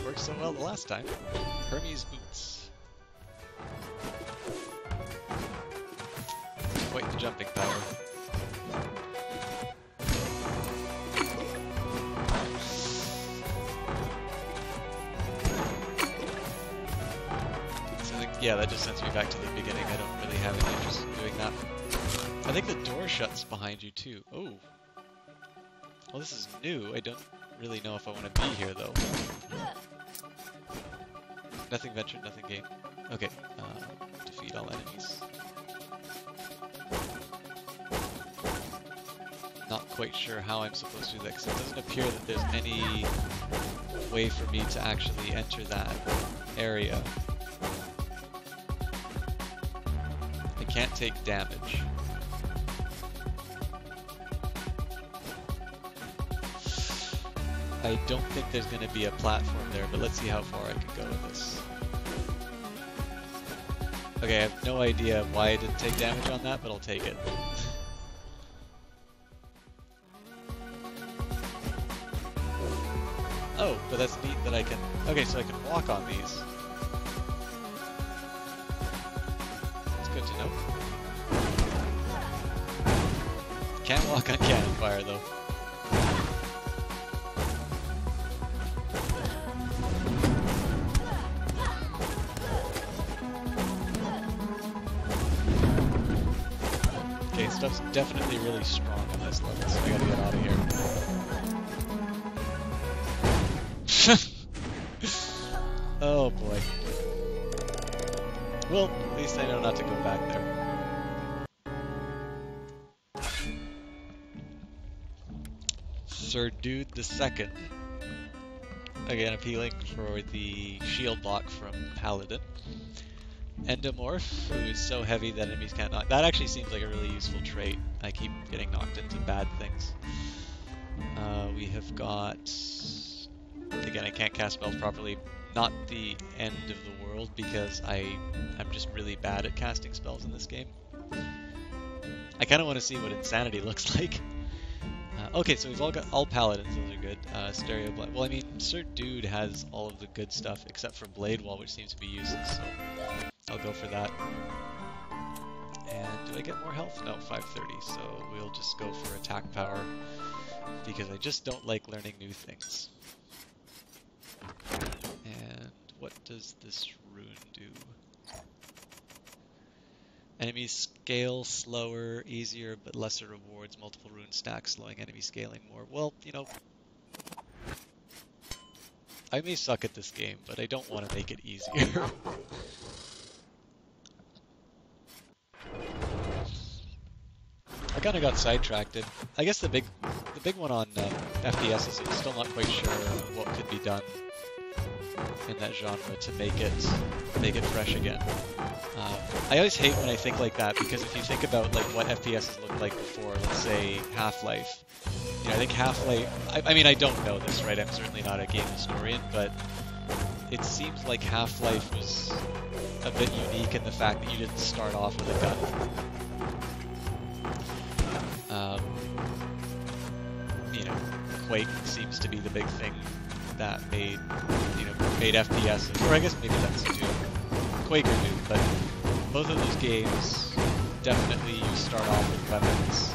Worked so well the last time. Hermes boots. Quite the jumping power. So yeah, that just sends me back to the beginning. I don't really have any interest in doing that. I think the door shuts behind you too. Oh. Well, this is new. I don't really know if I want to be here though. Nothing ventured, nothing gained. Okay, defeat all enemies. Not quite sure how I'm supposed to do that, because it doesn't appear that there's any way for me to actually enter that area. I can't take damage. I don't think there's going to be a platform there, but let's see how far I can go with this. Okay, I have no idea why I didn't take damage on that, but I'll take it. Oh, but that's neat that I can... Okay, so I can walk on these. That's good to know. Can't walk on cannon fire, though. Stuff's definitely really strong on this level, so I gotta get out of here. Oh boy. Well, at least I know not to go back there. Sir Dude the Second. Again, appealing for the shield block from Paladin. Endomorph, who is so heavy that enemies can't knock. That actually seems like a really useful trait. I keep getting knocked into bad things. We have got... Again, I can't cast spells properly. Not the end of the world, because I'm just really bad at casting spells in this game. I kind of want to see what Insanity looks like. Okay, so we've all got all Paladins, those are good. Stereo Blade. Well, I mean, Sir Dude has all of the good stuff, except for Blade Wall, which seems to be useless, so... I'll go for that. And do I get more health? No, 530, so we'll just go for attack power, because I just don't like learning new things. And what does this rune do? Enemies scale slower, easier, but lesser rewards. Multiple rune stacks, slowing enemy scaling more. Well, you know, I may suck at this game, but I don't want to make it easier. I kind of got sidetracked. I guess the big one on FPS is I'm still not quite sure what could be done in that genre to make it fresh again. I always hate when I think like that, because if you think about like what FPSs looked like before, let's say Half-Life. You know, I think Half-Life. I mean, I don't know this, right? I'm certainly not a game historian, but it seems like Half-Life was a bit unique in the fact that you didn't start off with a gun. You know, Quake seems to be the big thing that made FPS, or I guess maybe that's too Quake or Doom, but both of those games definitely you start off with weapons,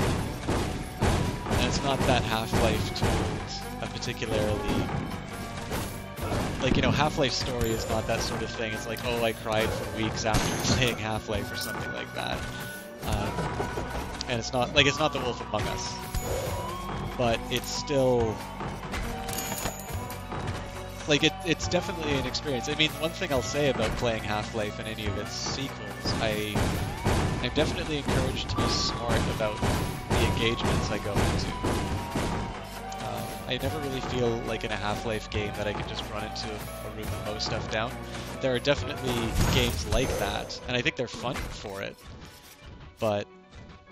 and it's not that Half-Life told a particularly, like, you know, Half-Life's story is not that sort of thing. It's like, oh, I cried for weeks after playing Half-Life or something like that. And it's not the Wolf Among Us, but it's still like it's definitely an experience. I mean, one thing I'll say about playing Half-Life and any of its sequels, I'm definitely encouraged to be smart about the engagements I go into. I never really feel like in a Half-Life game that I can just run into a room and mow stuff down. There are definitely games like that, and I think they're fun for it, but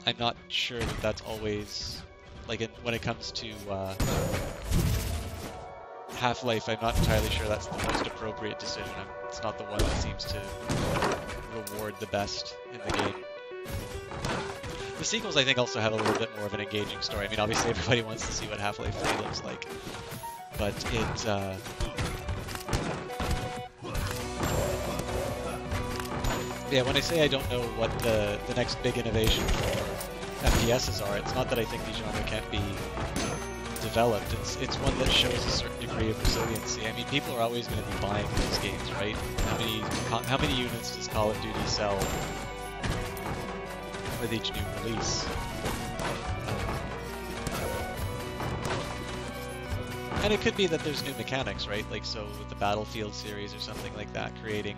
I'm not sure that that's always, like, when it comes to Half-Life, I'm not entirely sure that's the most appropriate decision. It's not the one that seems to reward the best in the game. The sequels, I think, also have a little bit more of an engaging story. I mean, obviously everybody wants to see what Half-Life 3 looks like, but yeah, when I say I don't know what the next big innovation for FPSs are, it's not that I think the genre can't be developed. It's one that shows a certain degree of resiliency. I mean, people are always going to be buying these games, right? How many units does Call of Duty sell with each new release? And it could be that there's new mechanics, right? Like, so with the Battlefield series or something like that, creating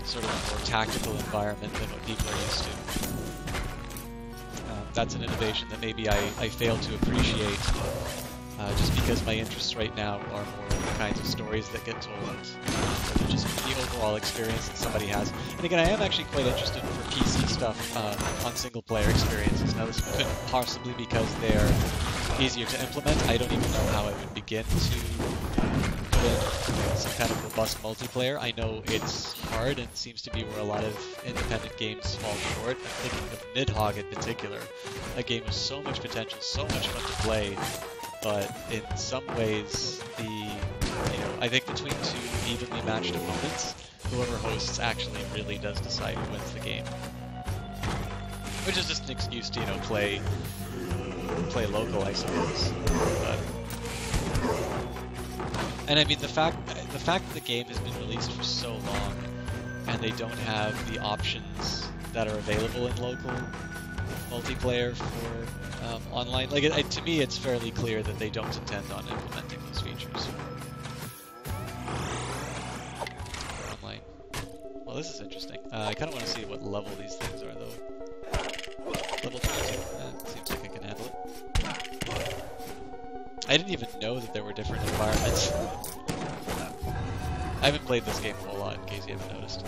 sort of a more tactical environment than what people are used to. That's an innovation that maybe I fail to appreciate, just because my interests right now are more in the kinds of stories that get told, than just the overall experience that somebody has. And again, I am actually quite interested for PC stuff on single-player experiences. Now, this could possibly because they're easier to implement. I don't even know how I would begin to put in some kind of robust multiplayer. I know it's hard and seems to be where a lot of independent games fall short. I'm thinking of Nidhogg in particular, a game with so much potential, so much fun to play, but in some ways, I think between two evenly matched opponents, whoever hosts actually really does decide who wins the game. Which is just an excuse to, play local, I suppose. And I mean, the fact that the game has been released for so long, and they don't have the options that are available in local multiplayer for online, like to me, it's fairly clear that they don't intend on implementing those features for online. Well, this is interesting. I kind of want to see what level these things are, though. Level 22. Seems like I can handle it. I didn't even know that there were different environments. I haven't played this game a whole lot, in case you haven't noticed.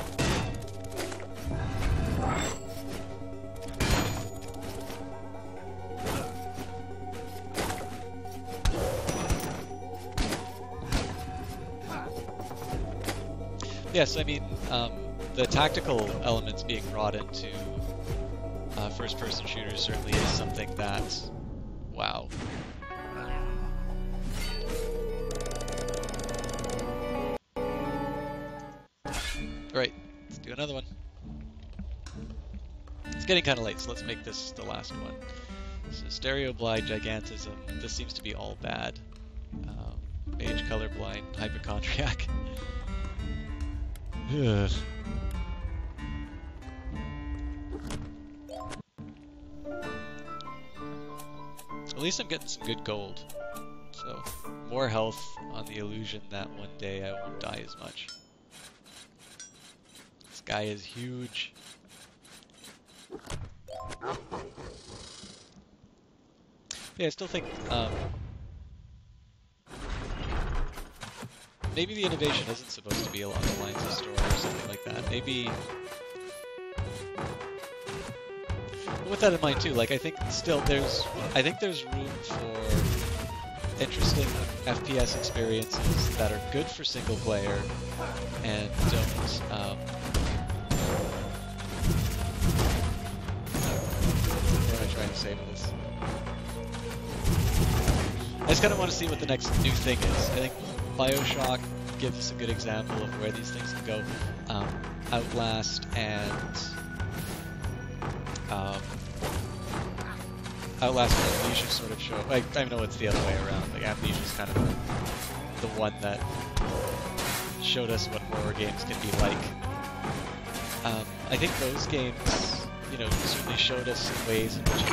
Yes, I mean, the tactical elements being brought into first-person shooters certainly is something that, wow. Right, let's do another one. It's getting kind of late, so let's make this the last one. So stereo blind, gigantism. This seems to be all bad. Mage, colorblind, hypochondriac. Ugh. At least I'm getting some good gold. So, more health on the illusion that one day I won't die as much. This guy is huge. Yeah, I still think maybe the innovation isn't supposed to be along the lines of story or something like that. Maybe... But with that in mind too, like I think there's room for interesting FPS experiences that are good for single player and don't what am I trying to say with this? I just kind of want to see what the next new thing is. I think BioShock gives us a good example of where these things can go. Outlast and Amnesia sort of show. Like, I know it's the other way around. Like Amnesia's kind of the one that showed us what horror games can be like. I think those games, you know, certainly showed us some ways in which you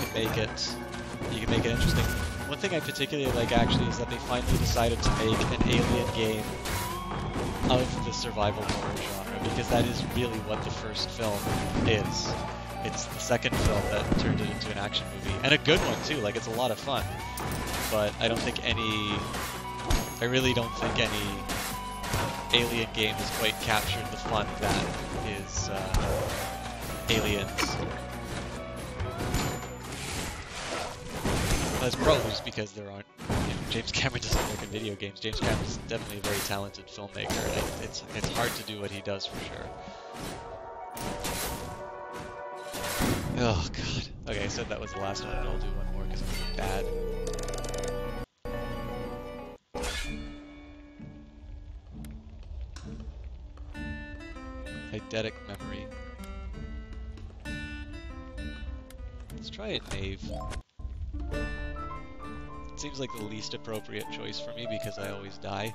can make it interesting. One thing I particularly like actually is that they finally decided to make an Alien game of the survival horror genre, because that is really what the first film is. It's the second film that turned it into an action movie, and a good one too. Like, it's a lot of fun, but I really don't think any Alien game has quite captured the fun that is Aliens. That's probably just because there aren't, you know, James Cameron doesn't work in video games. James Cameron's definitely a very talented filmmaker, and it's hard to do what he does for sure. Oh god. Okay, I said that was the last one, and I'll do one more because I'm bad. Eidetic memory. Let's try a Knave. It seems like the least appropriate choice for me because I always die.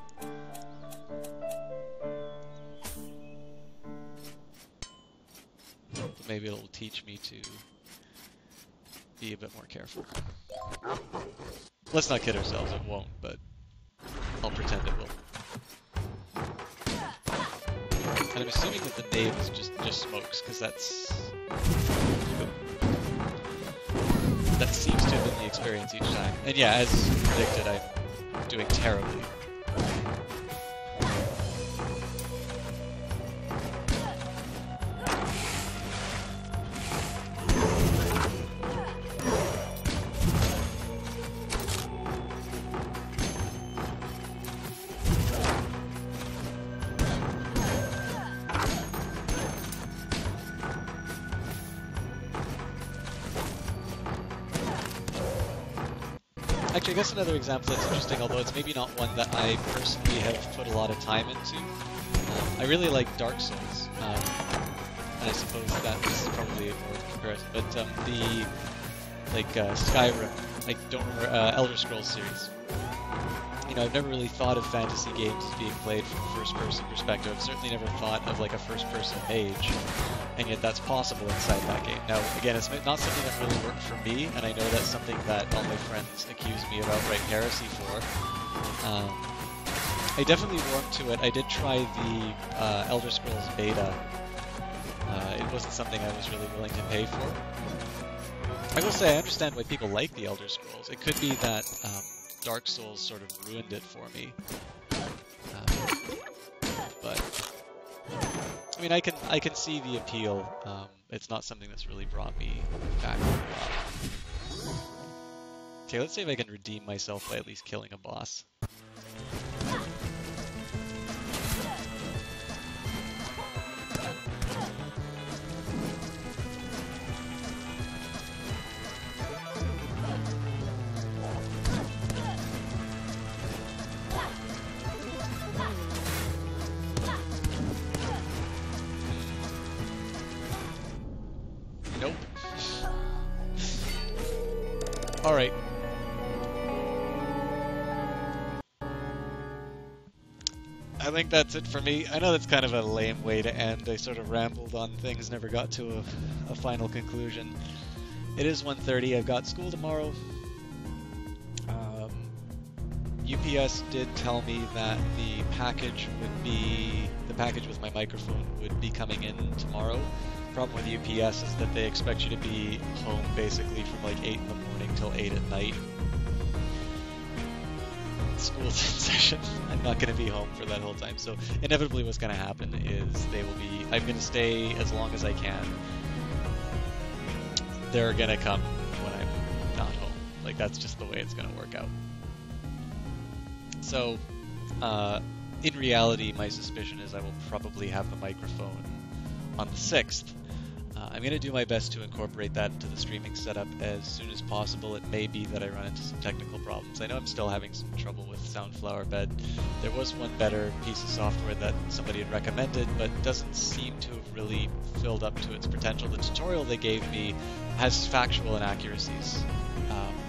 But maybe it'll teach me to be a bit more careful. Let's not kid ourselves, it won't, but I'll pretend it will. And I'm assuming that the Knave is just smokes, because that seems to have been the experience each time. And yeah, as predicted, I'm doing terribly. Actually, I guess another example that's interesting, although it's maybe not one that I personally have put a lot of time into. I really like Dark Souls, and I suppose that this is probably a more comparison. But Skyrim, I don't remember Elder Scrolls series. You know, I've never really thought of fantasy games as being played from a first-person perspective. I've certainly never thought of like a first-person mage, and yet that's possible inside that game. Now, again, it's not something that really worked for me, and I know that's something that all my friends accuse me of outright heresy for. I definitely warmed to it. I did try the Elder Scrolls beta. It wasn't something I was really willing to pay for. I will say I understand why people like the Elder Scrolls. It could be that Dark Souls sort of ruined it for me. But I mean, I can see the appeal. It's not something that's really brought me back a lot. Okay, let's see if I can redeem myself by at least killing a boss. Nope. All right. I think that's it for me. I know that's kind of a lame way to end. I sort of rambled on things, never got to a final conclusion. It is 1:30. I've got school tomorrow. UPS did tell me that the package with my microphone would be coming in tomorrow. Problem with UPS is that they expect you to be home basically from like 8 in the morning till 8 at night. School's in session. I'm not going to be home for that whole time. So inevitably what's going to happen is I'm going to stay as long as I can. They're going to come when I'm not home. Like, that's just the way it's going to work out. So, in reality, my suspicion is I will probably have the microphone on the 6th. I'm going to do my best to incorporate that into the streaming setup as soon as possible. It may be that I run into some technical problems. I know I'm still having some trouble with Soundflower Bed. There was one better piece of software that somebody had recommended, but doesn't seem to have really filled up to its potential. The tutorial they gave me has factual inaccuracies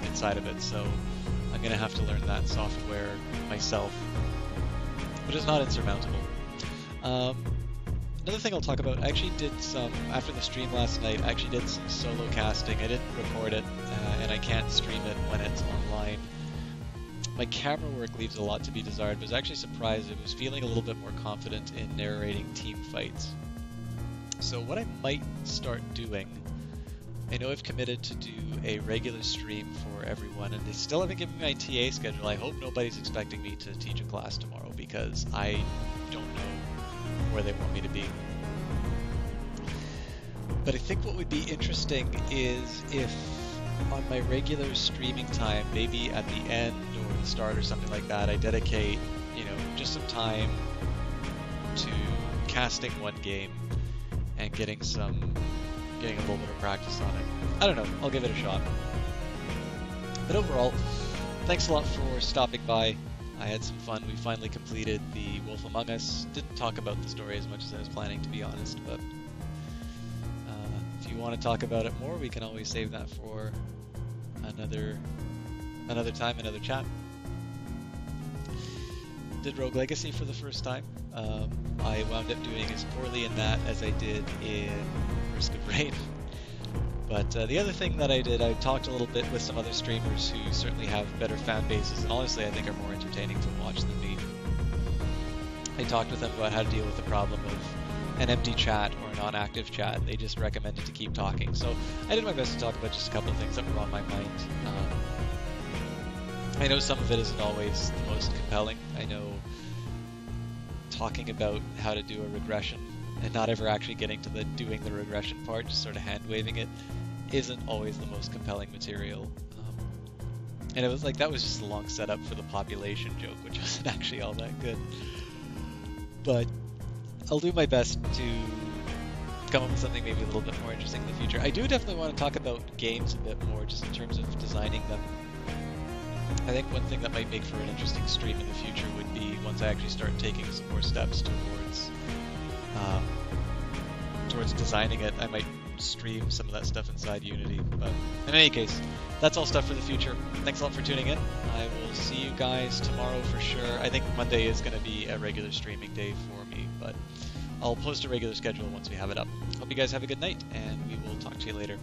inside of it, so I'm going to have to learn that software myself, which is not insurmountable. Another thing I'll talk about, I actually did after the stream last night, I actually did some solo casting. I didn't record it, and I can't stream it when it's online. My camera work leaves a lot to be desired, but I was actually surprised. I was feeling a little bit more confident in narrating team fights. So what I might start doing, I know I've committed to do a regular stream for everyone, and they still haven't given me my TA schedule. I hope nobody's expecting me to teach a class tomorrow, because I don't know where they want me to be. But I think what would be interesting is if on my regular streaming time, maybe at the end or the start or something like that, I dedicate, just some time to casting one game and getting a little bit of practice on it. I don't know, I'll give it a shot. But overall, thanks a lot for stopping by. I had some fun. We finally completed the Wolf Among Us. Didn't talk about the story as much as I was planning, to be honest, but if you want to talk about it more, we can always save that for another time, another chat. Did Rogue Legacy for the first time. I wound up doing as poorly in that as I did in Risk of Rain. But the other thing that I did, I talked a little bit with some other streamers who certainly have better fan bases, and honestly I think are more entertaining to watch than me. I talked with them about how to deal with the problem of an empty chat or a non-active chat. They just recommended to keep talking. So I did my best to talk about just a couple of things that were on my mind. I know some of it isn't always the most compelling. I know talking about how to do a regression and not ever actually getting to doing the regression part, just sort of hand-waving it, isn't always the most compelling material. And it was like, that was just a long setup for the population joke, which wasn't actually all that good. But I'll do my best to come up with something maybe a little bit more interesting in the future. I do definitely want to talk about games a bit more, just in terms of designing them. I think one thing that might make for an interesting stream in the future would be once I actually start taking some more steps towards designing it. I might stream some of that stuff inside Unity. But in any case, that's all stuff for the future. Thanks a lot for tuning in. I will see you guys tomorrow for sure. I think Monday is going to be a regular streaming day for me, but I'll post a regular schedule once we have it up. Hope you guys have a good night, and we will talk to you later.